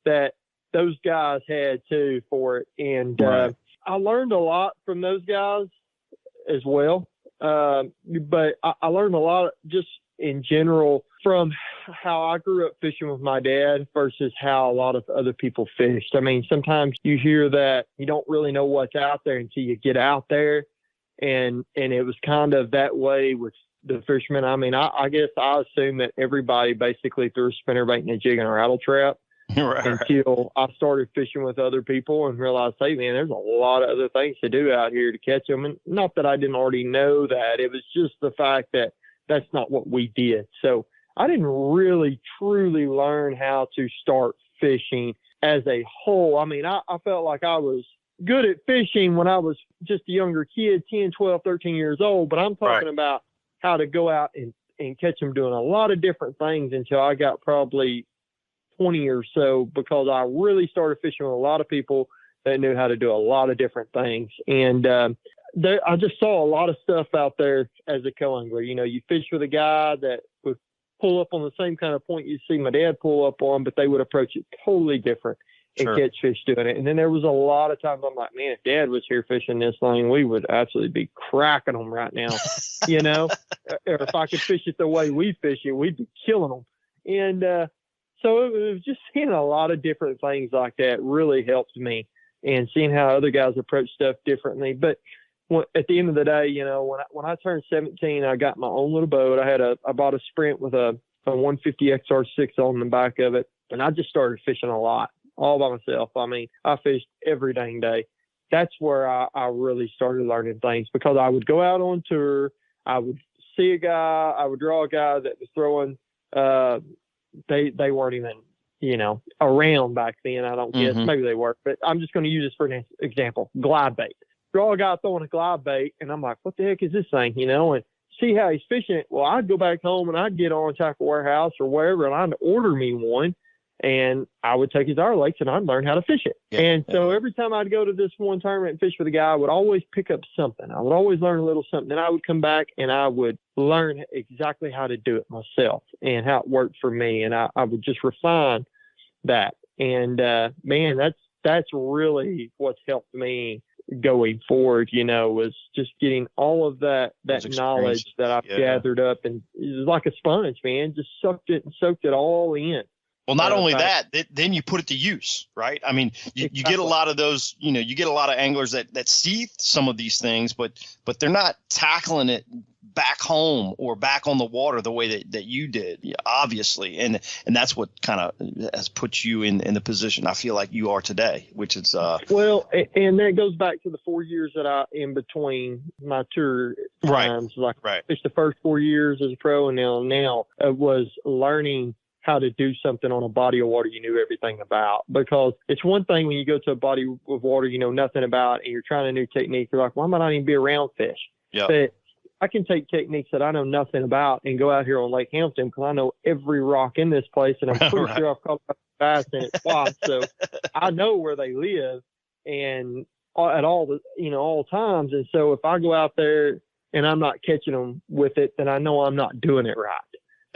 that those guys had too for it. And I learned a lot from those guys as well. But I learned a lot just in general from how I grew up fishing with my dad versus how a lot of other people fished. I mean, sometimes you hear that you don't really know what's out there until you get out there. And it was kind of that way with the fishermen. I mean, I guess I assumed that everybody basically threw a spinnerbait and a jig and a rattle trap until I started fishing with other people and realized, hey, man, there's a lot of other things to do out here to catch them. And not that I didn't already know that. It was just the fact that that's not what we did. So I didn't really truly learn how to start fishing as a whole. I mean, I felt like I was good at fishing when I was just a younger kid, 10, 12, 13 years old. But I'm talking about how to go out and catch them doing a lot of different things until I got probably 20 or so, because I really started fishing with a lot of people that knew how to do a lot of different things. And I just saw a lot of stuff out there as a co-angler. You fish with a guy that would pull up on the same kind of point you see my dad pull up on, but they would approach it totally different and catch fish doing it. And then there was a lot of times I'm like, man, if Dad was here fishing this thing, we would absolutely be cracking them right now, or if I could fish it the way we fish it, we'd be killing them. And so it was just seeing a lot of different things like that really helped me, and seeing how other guys approach stuff differently. But at the end of the day, when I turned 17, I got my own little boat. I bought a Sprint with a 150 XR6 on the back of it, and I just started fishing a lot, all by myself. I mean, I fished every dang day. That's where I really started learning things, because I would go out on tour. I would see a guy. I would draw a guy that was throwing. They weren't even, around back then. I don't guess. Maybe they were, but I'm just going to use this for an example. Glide bait. Draw a guy throwing a glide bait, and I'm like, what the heck is this thing? And see how he's fishing it. Well, I'd go back home and I'd get on Tackle Warehouse or wherever, and I'd order me one. And I would take his hour lakes and I'd learn how to fish it. And so every time I'd go to this one tournament and fish with a guy, I would always pick up something. I would always learn a little something. Then I would come back and I would learn exactly how to do it myself and how it worked for me. And I would just refine that. And man, that's really what's helped me going forward, was just getting all of that knowledge that I've gathered up. And it was like a sponge, man, just sucked it and soaked it all in.
Well, not only that, then you put it to use, right? I mean, you get a lot of those, you get a lot of anglers that see some of these things, but they're not tackling it back home or back on the water the way that you did, obviously. And that's what kind of has put you in the position I feel like you are today, which is
well, and that goes back to the 4 years that I in between my tour times. I fished the first 4 years as a pro, and now was learning how to do something on a body of water you knew everything about. Because it's one thing when you go to a body of water you know nothing about and you're trying a new technique, you're like, why might I even be around fish? But I can take techniques that I know nothing about and go out here on Lake Hampton, because I know every rock in this place, and I'm pretty sure I've caught bass in it twice. So I know where they live and at all times. And so if I go out there and I'm not catching them with it, then I know I'm not doing it right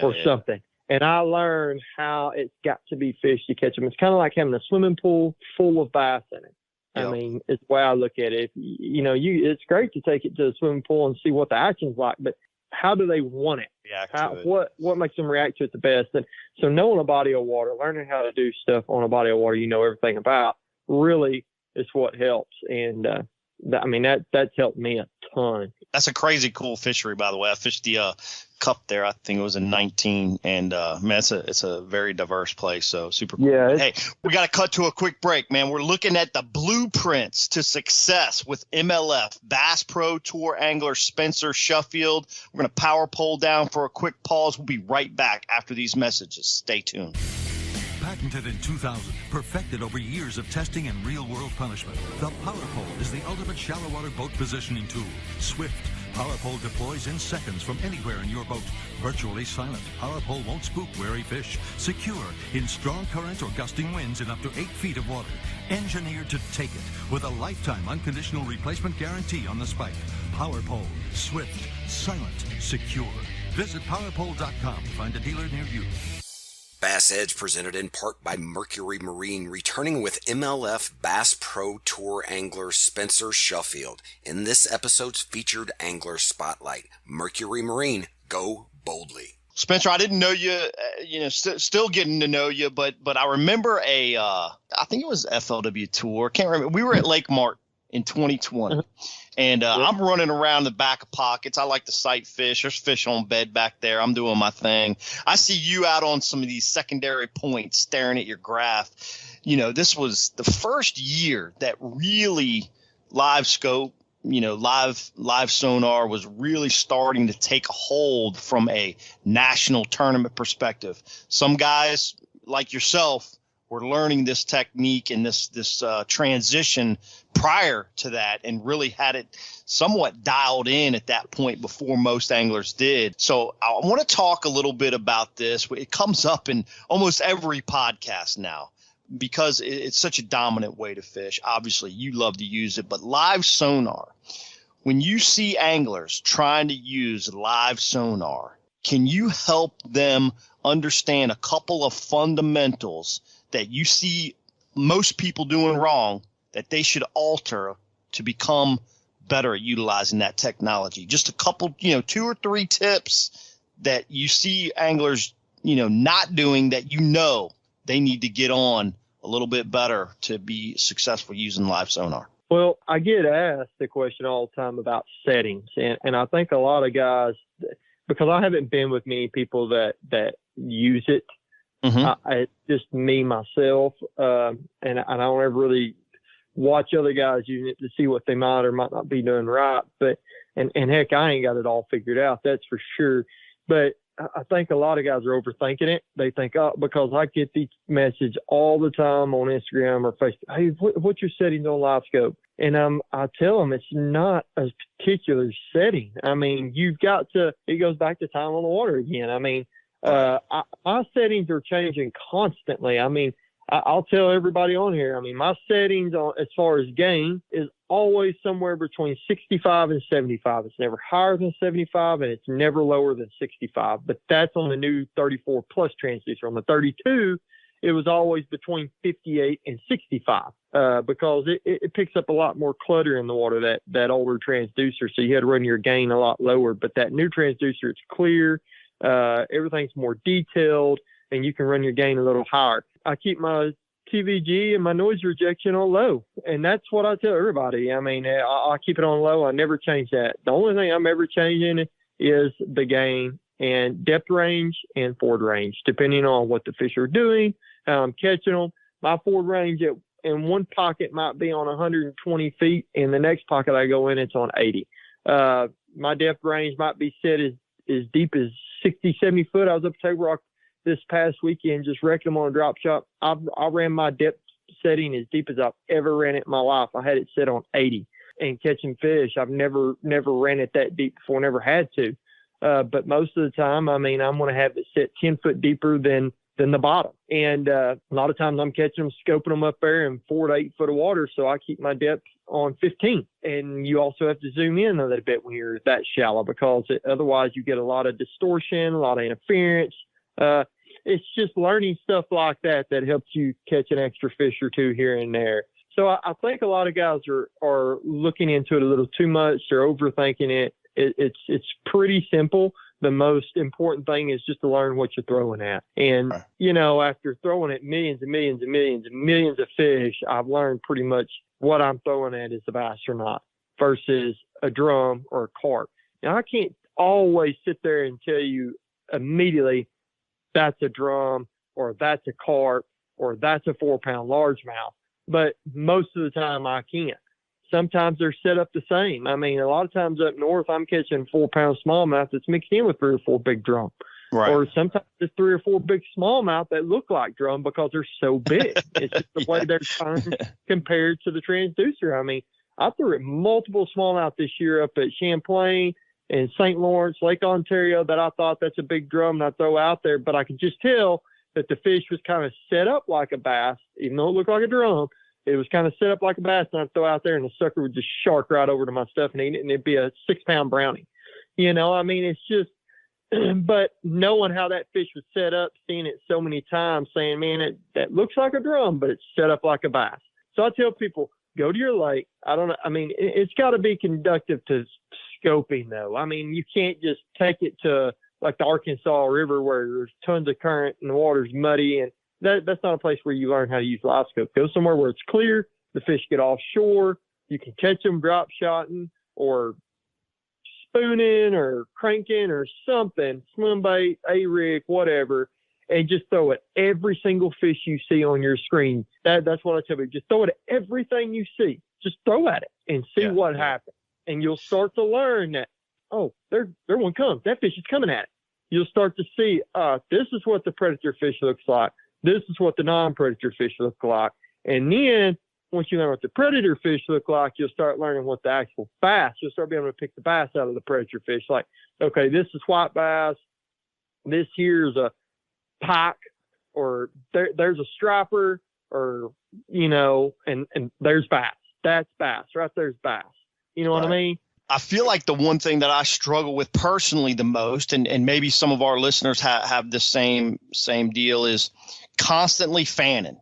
or something. And I learned how it's got to be fished to catch them. It's kind of like having a swimming pool full of bass in it. I mean, it's the way I look at it. It's great to take it to the swimming pool and see what the action's like, but how do they want it? What makes them react to it the best? And so knowing a body of water, learning how to do stuff on a body of water you know everything about, really is what helps. And that's helped me a ton.
That's a crazy cool fishery, by the way. I fished the Cup there. I think it was in 19, and man, it's a very diverse place. So super cool. Yeah. Hey, we got to cut to a quick break, man. We're looking at the blueprints to success with MLF Bass Pro Tour angler Spencer Shuffield. We're going to power pole down for a quick pause. We'll be right back after these messages. Stay tuned.
Patented in 2000, perfected over years of testing and real-world punishment, the Power Pole is the ultimate shallow water boat positioning tool. Swift. Power Pole deploys in seconds from anywhere in your boat. Virtually silent, Power Pole won't spook wary fish. Secure in strong currents or gusting winds in up to 8 feet of water. Engineered to take it with a lifetime unconditional replacement guarantee on the spike. Power Pole. Swift. Silent. Secure. Visit PowerPole.com to find a dealer near you.
BassEdge presented in part by Mercury Marine, returning with MLF Bass Pro Tour angler Spencer Shuffield in this episode's featured angler spotlight. Mercury Marine, go boldly.
Spencer, I didn't know you, still getting to know you, but I remember I think it was FLW Tour. Can't remember. We were at Lake Martin in 2020. And I'm running around the back of pockets. I like to sight fish. There's fish on bed back there. I'm doing my thing. I see you out on some of these secondary points staring at your graph. This was the first year that really live scope, live sonar was really starting to take a hold from a national tournament perspective. Some guys like yourself were learning this technique and this transition prior to that, and really had it somewhat dialed in at that point before most anglers did. So I want to talk a little bit about this. It comes up in almost every podcast now because it's such a dominant way to fish. Obviously, you love to use it, but live sonar, when you see anglers trying to use live sonar, can you help them understand a couple of fundamentals that you see most people doing wrong that they should alter to become better at utilizing that technology? Just a couple, 2 or 3 tips that you see anglers, not doing that they need to get on a little bit better to be successful using live sonar.
Well, I get asked the question all the time about settings. And I think a lot of guys, because I haven't been with many people that use it, it's just me, myself, and I don't ever really watch other guys using it to see what they might or might not be doing right. But, and heck, I ain't got it all figured out. That's for sure. But I think a lot of guys are overthinking it. They think, because I get these messages all the time on Instagram or Facebook, hey, what's your settings on live scope? And I tell them it's not a particular setting. I mean, you've got to, it goes back to time on the water again. I mean, my settings are changing constantly. I mean, I'll tell everybody on here, I mean, my settings on as far as gain is always somewhere between 65 and 75. It's never higher than 75 and it's never lower than 65. But that's on the new 34 plus transducer. On the 32, it was always between 58 and 65 because it picks up a lot more clutter in the water, that older transducer. So you had to run your gain a lot lower. But that new transducer, it's clear. Everything's more detailed and you can run your gain a little higher. I keep my TVG and my noise rejection on low, and that's what I tell everybody. I mean, I keep it on low. I never change that. The only thing I'm ever changing is the gain and depth range and forward range, depending on what the fish are doing, how I'm catching them. My forward range in one pocket might be on 120 feet, and the next pocket I go in, it's on 80. My depth range might be set as deep as 60, 70 foot. I was up at Table Rock this past weekend, just wrecked them on a drop shot. I ran my depth setting as deep as I've ever ran it in my life. I had it set on 80 and catching fish. I've never ran it that deep before, never had to. But most of the time, I mean, I'm going to have it set 10 foot deeper than the bottom. And a lot of times I'm catching them, scoping them up there in 4 to 8 foot of water. So I keep my depth on 15. And you also have to zoom in a little bit when you're that shallow because otherwise you get a lot of distortion, a lot of interference. It's just learning stuff like that helps you catch an extra fish or two here and there. So I think a lot of guys are looking into it a little too much. They're overthinking it. It's pretty simple. The most important thing is just to learn what you're throwing at. And, after throwing at millions and millions and millions and millions of fish, I've learned pretty much what I'm throwing at is a bass or not versus a drum or a carp. Now, I can't always sit there and tell you immediately that's a drum or that's a carp or that's a 4-pound largemouth. But most of the time I can. Sometimes they're set up the same. I mean, a lot of times up north, I'm catching 4-pound smallmouth that's mixed in with 3 or 4 big drum. Right. Or sometimes it's 3 or 4 big smallmouth that look like drum because they're so big. It's just the way they're timed compared to the transducer. I mean, I threw at multiple smallmouth this year up at Champlain and St. Lawrence, Lake Ontario, that I thought that's a big drum and I throw out there. But I could just tell that the fish was kind of set up like a bass, even though it looked like a drum. It was kind of set up like a bass, and I'd throw out there, and the sucker would just shark right over to my stuff and eat it, and it'd be a 6-pound brownie. I mean, it's just, but knowing how that fish was set up, seeing it so many times, saying, man, that looks like a drum, but it's set up like a bass. So I tell people, go to your lake. I don't know. I mean, it's got to be conductive to scoping, though. I mean, you can't just take it to like the Arkansas River where there's tons of current and the water's muddy, and that's not a place where you learn how to use live scope. Go somewhere where it's clear, the fish get offshore, you can catch them drop shotting or spooning or cranking or something, swim bait, A-rig, whatever, and just throw at every single fish you see on your screen. That's what I tell you. Just throw it at everything you see. Just throw at it and see what happens. And you'll start to learn that, oh, there one comes. That fish is coming at it. You'll start to see, this is what the predator fish looks like. This is what the non-predator fish look like. And then once you learn what the predator fish look like, you'll start learning what the actual bass, you'll start being able to pick the bass out of the predator fish. Like, okay, this is white bass. This here's a pike, or there's a striper, or, and there's bass. That's bass. Right there's bass. You know what I mean?
I feel like the one thing that I struggle with personally the most, and maybe some of our listeners have the same deal, is constantly fanning,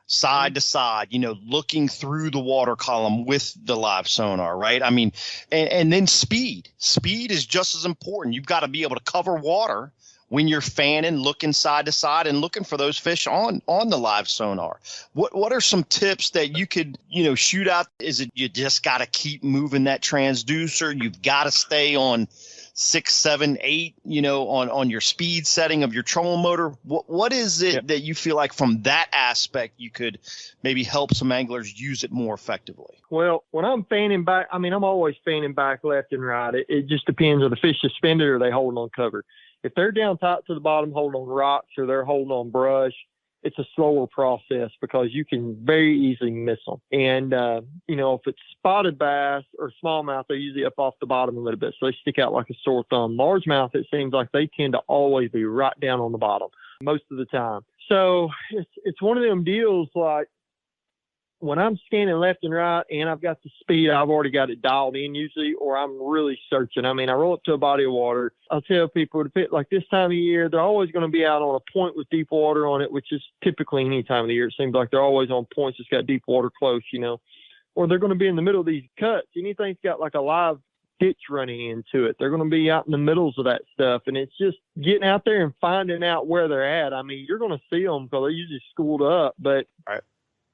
side to side, looking through the water column with the live sonar, right? I mean, and then speed. Speed is just as important. You've got to be able to cover water when you're fanning, looking side to side and looking for those fish on the live sonar. What are some tips that you could, shoot out? Is it you just got to keep moving that transducer? You've got to stay on 6, 7, 8, on your speed setting of your trolling motor. What is it that you feel like from that aspect you could maybe help some anglers use it more effectively?
Well, when I'm fanning back, I'm always fanning back left and right. It just depends. Are the fish suspended or are they holding on cover? If they're down tight to the bottom holding on rocks or they're holding on brush, it's a slower process because you can very easily miss them. And, if it's spotted bass or smallmouth, they're usually up off the bottom a little bit. So they stick out like a sore thumb. Largemouth, it seems like they tend to always be right down on the bottom most of the time. So it's one of them deals like, when I'm scanning left and right and I've got the speed, I've already got it dialed in usually, or I'm really searching. I roll up to a body of water. I'll tell people to fit like this time of year, they're always going to be out on a point with deep water on it, which is typically any time of the year. It seems like they're always on points that's got deep water close, or they're going to be in the middle of these cuts. Anything's got like a live ditch running into it. They're going to be out in the middles of that stuff. And it's just getting out there and finding out where they're at. You're going to see them because they're usually schooled up, but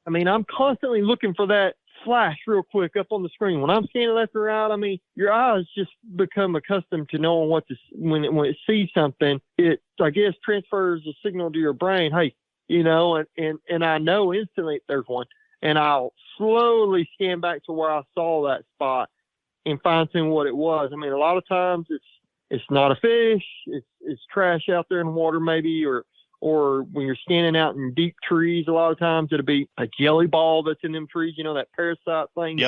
I'm constantly looking for that flash real quick up on the screen. When I'm scanning left or right, your eyes just become accustomed to knowing when it sees something, it, I guess, transfers a signal to your brain. Hey, and I know instantly there's one. And I'll slowly scan back to where I saw that spot and find out what it was. A lot of times it's not a fish. It's trash out there in the water maybe, or when you're standing out in deep trees, a lot of times it'll be a jelly ball that's in them trees, that parasite thing.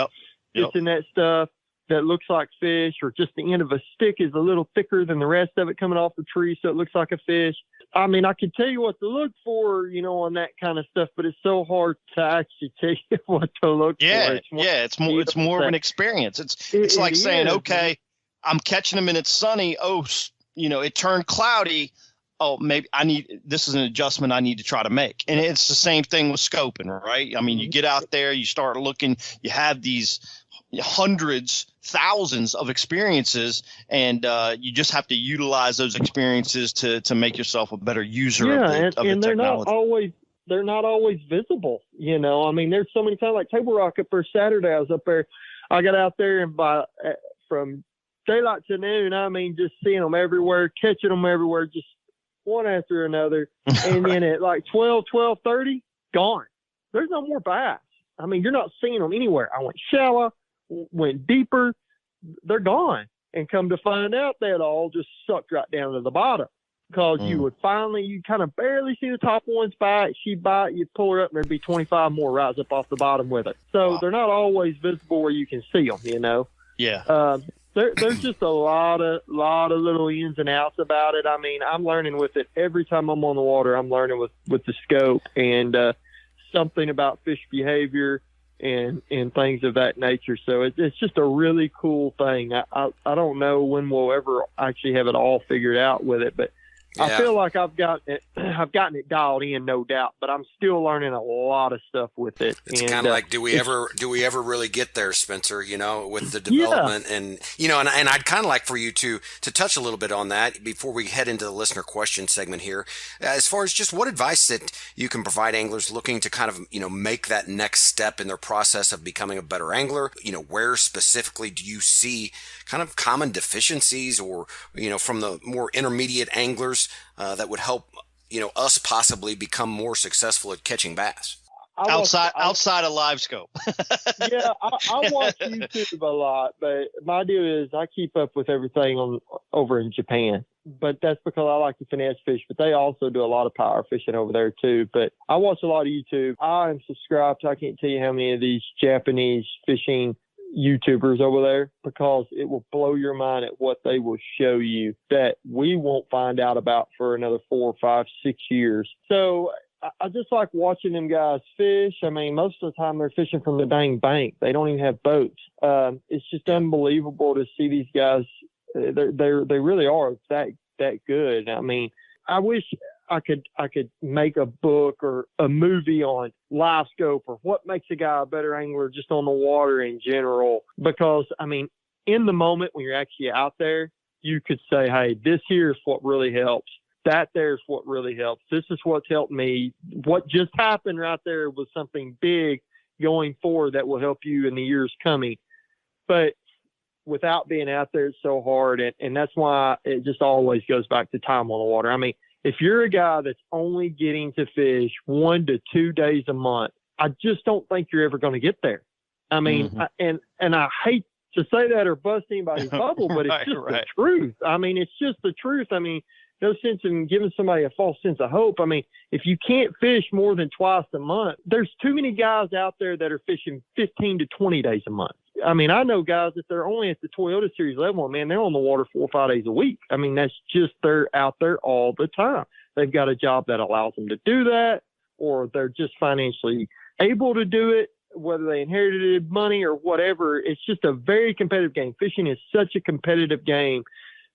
It's in that stuff that looks like fish, or just the end of a stick is a little thicker than the rest of it coming off the tree, so it looks like a fish. I can tell you what to look for, on that kind of stuff, but it's so hard to actually tell you what to look for.
It's more of an experience. It's like saying, okay, I'm catching them and it's sunny. Oh, it turned cloudy. oh, maybe this is an adjustment I need to try to make. And it's the same thing with scoping, right? I mean, you get out there, you start looking, you have these hundreds, thousands of experiences, and you just have to utilize those experiences to make yourself a better user of the technology.
They're not always visible. You know, I mean, there's so many times, like Table Rock up there Saturday, I was up there, I got out there and from daylight to noon, I mean, just seeing them everywhere, catching them everywhere, just one after another. And then at like 12:30, gone. There's no more bass. I mean, you're not seeing them anywhere. I went shallow, went deeper, they're gone. And come to find out, they had all just sucked right down to the bottom. Because you kind of barely see the top one's bite. She'd bite, you'd pull her up, and there'd be 25 more rise up off the bottom with her. So they're not always visible where you can see them, you know?
Yeah.
There's just a lot of little ins and outs about it. I mean, I'm learning with it every time I'm on the water. I'm learning with the scope and something about fish behavior and things of that nature. So it's just a really cool thing. I don't know when we'll ever actually have it all figured out with it, but I feel like I've gotten it dialed in, no doubt, but I'm still learning a lot of stuff with it.
It's kind of like, do we ever really get there, Spencer, you know, with the development and, you know, and I'd kind of like for you to touch a little bit on that before we head into the listener question segment here, as far as just what advice that you can provide anglers looking to kind of, you know, make that next step in their process of becoming a better angler. You know, where specifically do you see kind of common deficiencies or, you know, from the more intermediate anglers that would help, you know, us possibly become more successful at catching bass?
Outside of live scope.
Yeah, I watch YouTube a lot, but my deal is I keep up with everything over in Japan. But that's because I like to finesse fish, but they also do a lot of power fishing over there too. But I watch a lot of YouTube. I am subscribed to, I can't tell you how many of these Japanese fishing YouTubers over there, because it will blow your mind at what they will show you that we won't find out about for another 4, 5, 6 years. So I just like watching them guys fish. I mean, most of the time they're fishing from the dang bank. They don't even have boats. It's just unbelievable to see these guys. They really are that good. I mean, I wish I could make a book or a movie on live scope or what makes a guy a better angler just on the water in general. Because, I mean, in the moment when you're actually out there, you could say, hey, this here is what really helps. That there's what really helps. This is what's helped me. What just happened right there was something big going forward that will help you in the years coming. But without being out there, it's so hard. And that's why it just always goes back to time on the water. I mean, if you're a guy that's only getting to fish 1 to 2 days a month, I just don't think you're ever going to get there. I mean, and I hate to say that or bust anybody's bubble, but it's just the truth. I mean, it's just the truth. I mean, no sense in giving somebody a false sense of hope. I mean, if you can't fish more than twice a month, there's too many guys out there that are fishing 15 to 20 days a month. I mean, I know guys that they're only at the Toyota Series level, man, they're on the water 4 or 5 days a week. I mean, that's just, they're out there all the time. They've got a job that allows them to do that, or they're just financially able to do it, whether they inherited money or whatever. It's just a very competitive game. Fishing is such a competitive game.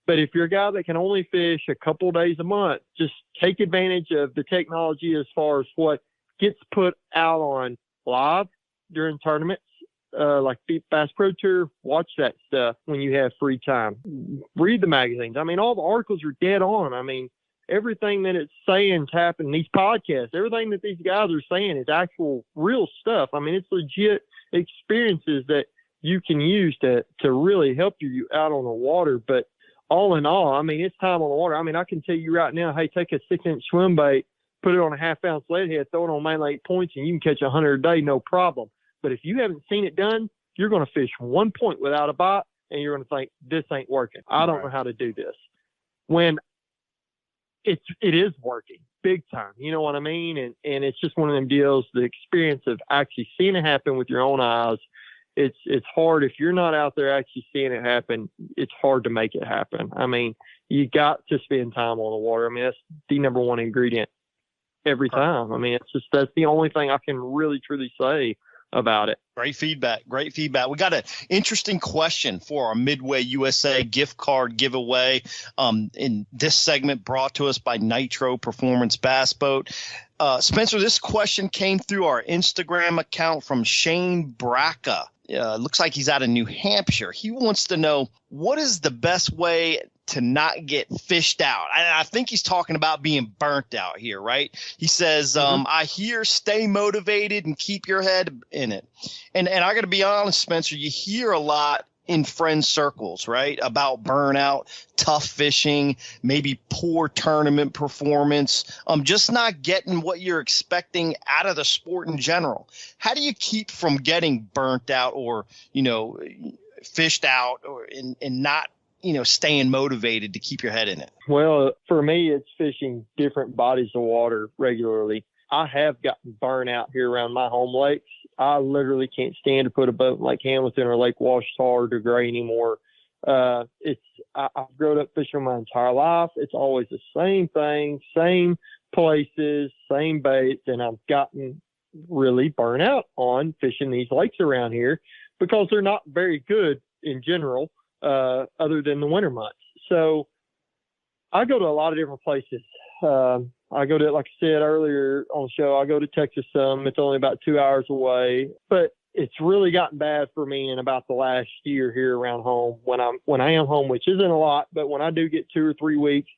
But if you're a guy that can only fish a couple days a month, just take advantage of the technology as far as what gets put out on live during tournaments, like Bass Pro Tour. Watch that stuff when you have free time. Read the magazines. I mean, all the articles are dead on. I mean, everything that it's saying is happening. These podcasts, everything that these guys are saying is actual real stuff. I mean, it's legit experiences that you can use to really help you out on the water. But all in all, I mean, it's time on the water. I mean, I can tell you right now, hey, take a 6-inch swim bait, put it on a 1/2 ounce lead head, throw it on main lake points, and you can catch 100 a day, no problem. But if you haven't seen it done, you're going to fish 1 point without a bite, and you're going to think, this ain't working. I don't know how to do this. When it is working big time, you know what I mean? And it's just one of them deals, the experience of actually seeing it happen with your own eyes. It's hard. If you're not out there actually seeing it happen, it's hard to make it happen. I mean, you got to spend time on the water. I mean, that's the number one ingredient every time. I mean, that's the only thing I can really truly say about it.
Great feedback. Great feedback. We got an interesting question for our Midway USA gift card giveaway. In this segment brought to us by Nitro Performance Bass Boat. Spencer, this question came through our Instagram account from Shane Bracca. Looks like he's out of New Hampshire. He wants to know, what is the best way to not get fished out? I think he's talking about being burnt out here, right? He says, I hear stay motivated and keep your head in it. And I got to be honest, Spencer, you hear a lot in friend circles, right, about burnout, tough fishing, maybe poor tournament performance, just not getting what you're expecting out of the sport in general. How do you keep from getting burnt out or, fished out and not, staying motivated to keep your head in it?
Well, for me, it's fishing different bodies of water regularly. I have gotten burnt out here around my home lakes. I literally can't stand to put a boat in Lake Hamilton or Lake Ouachita or DeGray anymore. I've grown up fishing my entire life. It's always the same thing, same places, same baits, and I've gotten really burnt out on fishing these lakes around here because they're not very good in general, other than the winter months. So I go to a lot of different places. I go to, like I said earlier on the show, I go to Texas some. It's only about 2 hours away, but it's really gotten bad for me in about the last year here around home when I am home, which isn't a lot, but when I do get 2 or 3 weeks,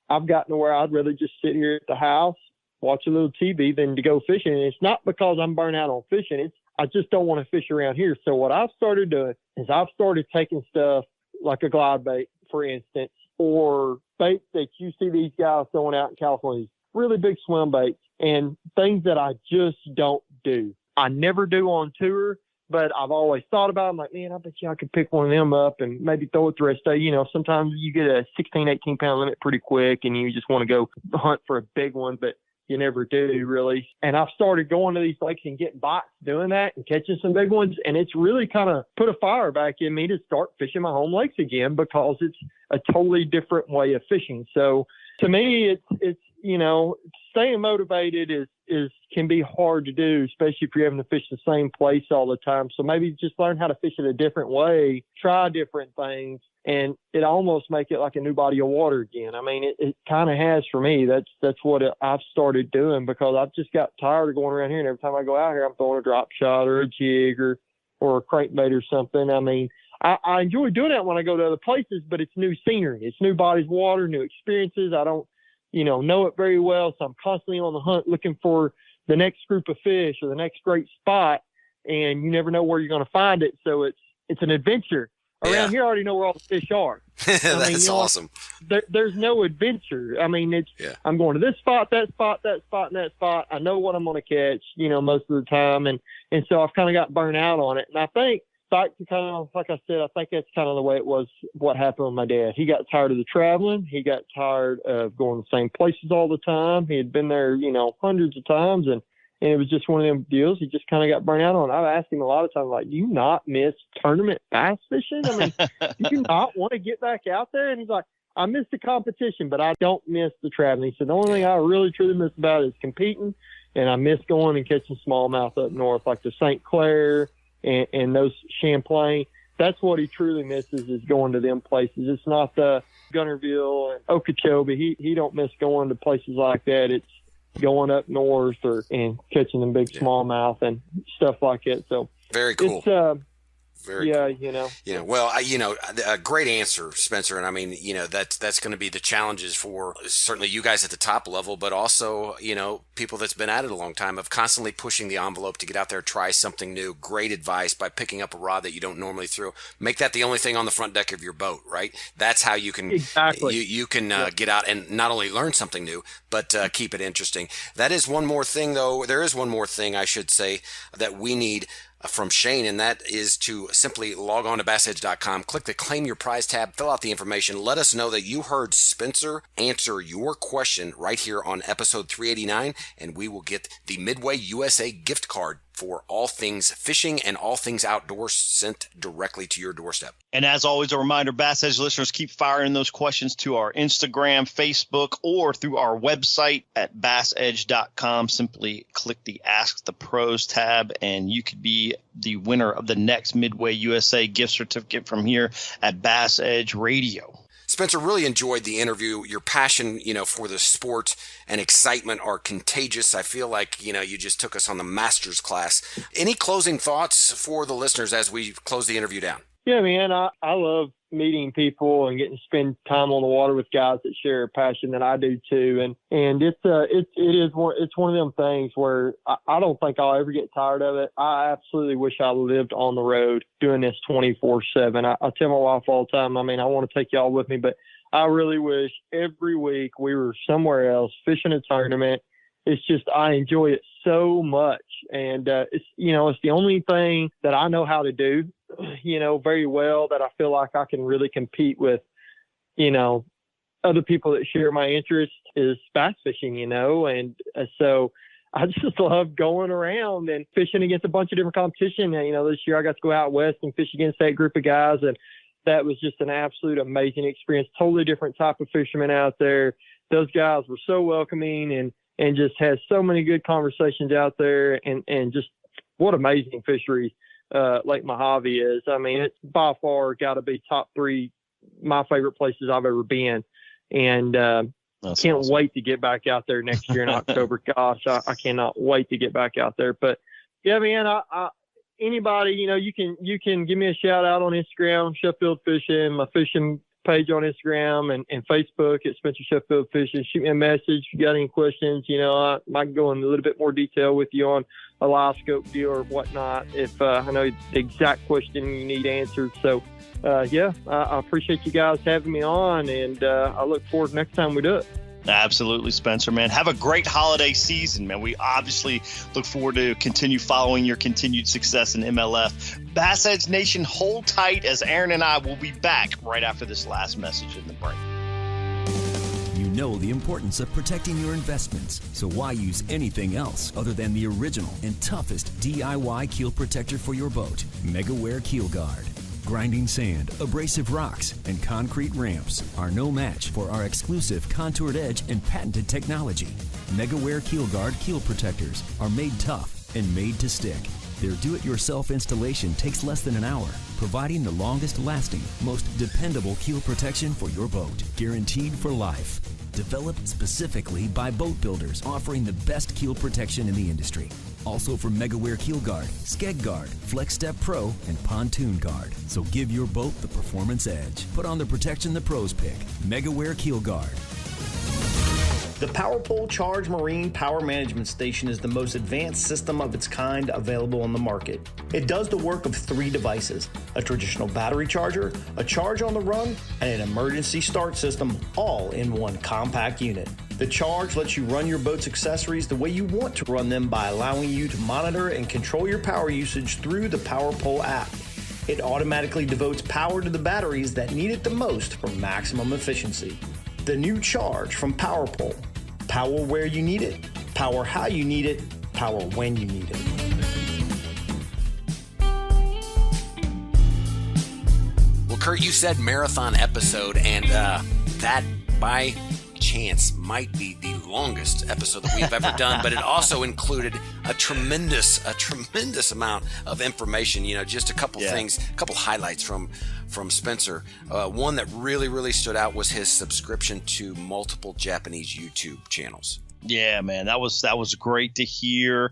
I've gotten to where I'd rather just sit here at the house, watch a little TV than to go fishing. And it's not because I'm burnt out on fishing. I just don't want to fish around here. So what I've started doing is I've started taking stuff like a glide bait, for instance, or baits that you see these guys throwing out in California, really big swim baits, and things that I just don't do. I never do on tour, but I've always thought about it. I'm like, man, I bet you I could pick one of them up and maybe throw it the rest of the day. Sometimes you get a 16, 18 pound limit pretty quick and you just want to go hunt for a big one, but you never do really. And I've started going to these lakes and getting bites doing that and catching some big ones. And it's really kind of put a fire back in me to start fishing my home lakes again because it's a totally different way of fishing. So to me, it's staying motivated can be hard to do, especially if you're having to fish the same place all the time. So maybe just learn how to fish it a different way, try different things, and it almost make it like a new body of water again. I mean, it kind of has for me. That's what I've started doing because I've just got tired of going around here, and every time I go out here, I'm throwing a drop shot or a jig or a crankbait or something. I mean, I enjoy doing that when I go to other places, but it's new scenery, it's new bodies of water, new experiences. I don't know it very well, so I'm constantly on the hunt looking for the next group of fish or the next great spot, and you never know where you're going to find it. So it's an adventure. Around here, I already know where all the fish are.
That's awesome.
There's no adventure. I mean, I'm going to this spot, that spot, that spot, and that spot. I know what I'm going to catch, most of the time, and so I've kind of got burnt out on it. And I think, like I said, I think that's kind of the way it was. What happened with my dad? He got tired of the traveling. He got tired of going to the same places all the time. He had been there, hundreds of times, and it was just one of them deals. He just kind of got burnt out on. I've asked him a lot of times, like, do you not miss tournament bass fishing? I mean, do you not want to get back out there? And he's like, I miss the competition, but I don't miss the traveling. He said the only thing I really truly miss about it is competing, and I miss going and catching smallmouth up north, like the St. Clair and those Champlain. That's what he truly misses, is going to them places. It's not the Gunnerville and Okeechobee. He don't miss going to places like that. It's going up north and catching them big smallmouth and stuff like that. So
very cool.
It's
Very
cool.
Well, a great answer, Spencer. And I mean, that's going to be the challenges for certainly you guys at the top level, but also, people that's been at it a long time of constantly pushing the envelope to get out there, try something new. Great advice by picking up a rod that you don't normally throw. Make that the only thing on the front deck of your boat, right? That's how you can, you can get out and not only learn something new, but keep it interesting. That is one more thing, though. There is one more thing I should say that we need from Shane, and that is to simply log on to BassEdge.com, click the Claim Your Prize tab, fill out the information, let us know that you heard Spencer answer your question right here on episode 389, and we will get the Midway USA gift card for all things fishing and all things outdoors sent directly to your doorstep.
And as always, a reminder, Bass Edge listeners, keep firing those questions to our Instagram, Facebook, or through our website at BassEdge.com. Simply click the Ask the Pros tab, and you could be the winner of the next Midway USA gift certificate from here at Bass Edge Radio.
Spencer, really enjoyed the interview. Your passion, for the sport and excitement are contagious. I feel like, you just took us on the master's class. Any closing thoughts for the listeners as we close the interview down?
Yeah, man, I love meeting people and getting to spend time on the water with guys that share a passion that I do too. And it's one of them things where I don't think I'll ever get tired of it. I absolutely wish I lived on the road doing this 24/7. I tell my wife all the time, I want to take y'all with me, but I really wish every week we were somewhere else fishing a tournament. It's just, I enjoy it so much. And it's the only thing that I know how to do, very well, that I feel like I can really compete with, other people that share my interest is bass fishing, and so I just love going around and fishing against a bunch of different competition. This year I got to go out west and fish against that group of guys, and that was just an absolute amazing experience. Totally different type of fishermen out there. Those guys were so welcoming and just had so many good conversations out there, and just what amazing fishery Lake Mojave is. It's by far got to be top 3 my favorite places I've ever been, and can't awesome. Wait to get back out there next year in October. Gosh, I cannot wait to get back out there. But yeah, man, anybody, you can give me a shout out on Instagram, Sheffield Fishing, my fishing page on Instagram and Facebook at Spencer Sheffield Fishing. Shoot me a message if you got any questions. I might go in a little bit more detail with you on a live scope deal or whatnot if I know the exact question you need answered. So I appreciate you guys having me on, and I look forward to next time we do it.
Absolutely, Spencer, man. Have a great holiday season, man. We obviously look forward to continue following your continued success in MLF. Bass Edge Nation, hold tight, as Aaron and I will be back right after this last message in the break.
You know the importance of protecting your investments, so why use anything else other than the original and toughest DIY keel protector for your boat, Megaware KeelGuard. Grinding sand, abrasive rocks, and concrete ramps are no match for our exclusive contoured edge and patented technology. Megaware KeelGuard keel protectors are made tough and made to stick. Their do-it-yourself installation takes less than an hour, providing the longest-lasting, most dependable keel protection for your boat, guaranteed for life. Developed specifically by boat builders offering the best keel protection in the industry. Also from Megaware KeelGuard, Skeg Guard, Flex Step Pro, and Pontoon Guard. So give your boat the performance edge. Put on the protection the pros pick. Megaware KeelGuard.
The PowerPole Charge Marine Power Management Station is the most advanced system of its kind available on the market. It does the work of 3 devices, a traditional battery charger, a charge on the run, and an emergency start system, all in one compact unit. The Charge lets you run your boat's accessories the way you want to run them by allowing you to monitor and control your power usage through the PowerPole app. It automatically devotes power to the batteries that need it the most for maximum efficiency. The new Charge from PowerPole. Power where you need it, power how you need it, power when you need it.
Well, Kurt, you said marathon episode, and that by chance might be the longest episode that we've ever done, but it also included a tremendous amount of information. Just a couple things, a couple highlights from Spencer. One that really stood out was his subscription to multiple Japanese YouTube channels.
Yeah, man, that was great to hear.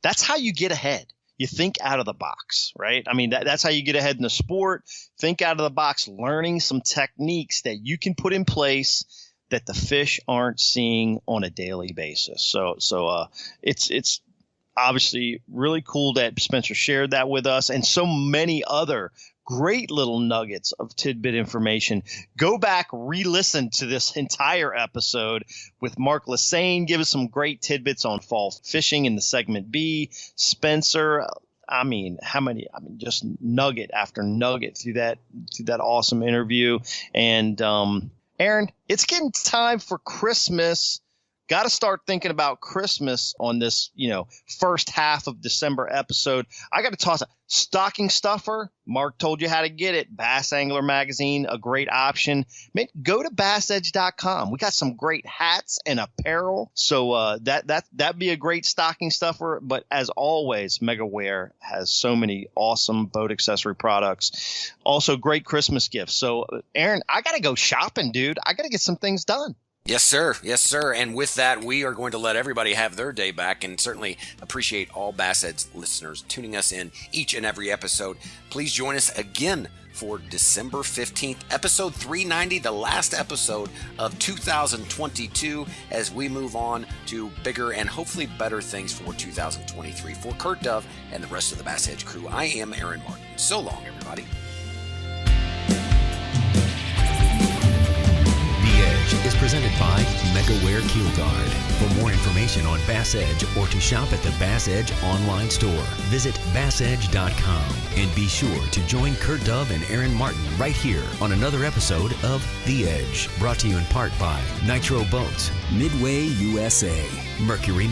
That's how you get ahead. You think out of the box, right? That's how you get ahead in the sport. Think out of the box, learning some techniques that you can put in place that the fish aren't seeing on a daily basis. So it's obviously really cool that Spencer shared that with us, and so many other great little nuggets of tidbit information. Go back, re-listen to this entire episode with Mark Lassagne. Give us some great tidbits on fall fishing in the segment B. Spencer, just nugget after nugget through that awesome interview. And Aaron, it's getting time for Christmas got to start thinking about Christmas on this, first half of December episode. I got to toss a stocking stuffer. Mark told you how to get it. Bass Angler Magazine, a great option. Go to BassEdge.com. We got some great hats and apparel. So that'd be a great stocking stuffer. But as always, Megaware has so many awesome boat accessory products. Also great Christmas gifts. So Aaron, I got to go shopping, dude. I got to get some things done.
Yes, sir. Yes, sir. And with that, we are going to let everybody have their day back, and certainly appreciate all BassEdge listeners tuning us in each and every episode. Please join us again for December 15th, episode 390, the last episode of 2022, as we move on to bigger and hopefully better things for 2023. For Kurt Dove and the rest of the BassEdge crew, I am Aaron Martin. So long, everybody.
Is presented by Megaware KeelGuard. For more information on BassEdge or to shop at the BassEdge online store, visit BassEdge.com. And be sure to join Kurt Dove and Aaron Martin right here on another episode of The Edge, brought to you in part by Nitro Boats, Midway USA, Mercury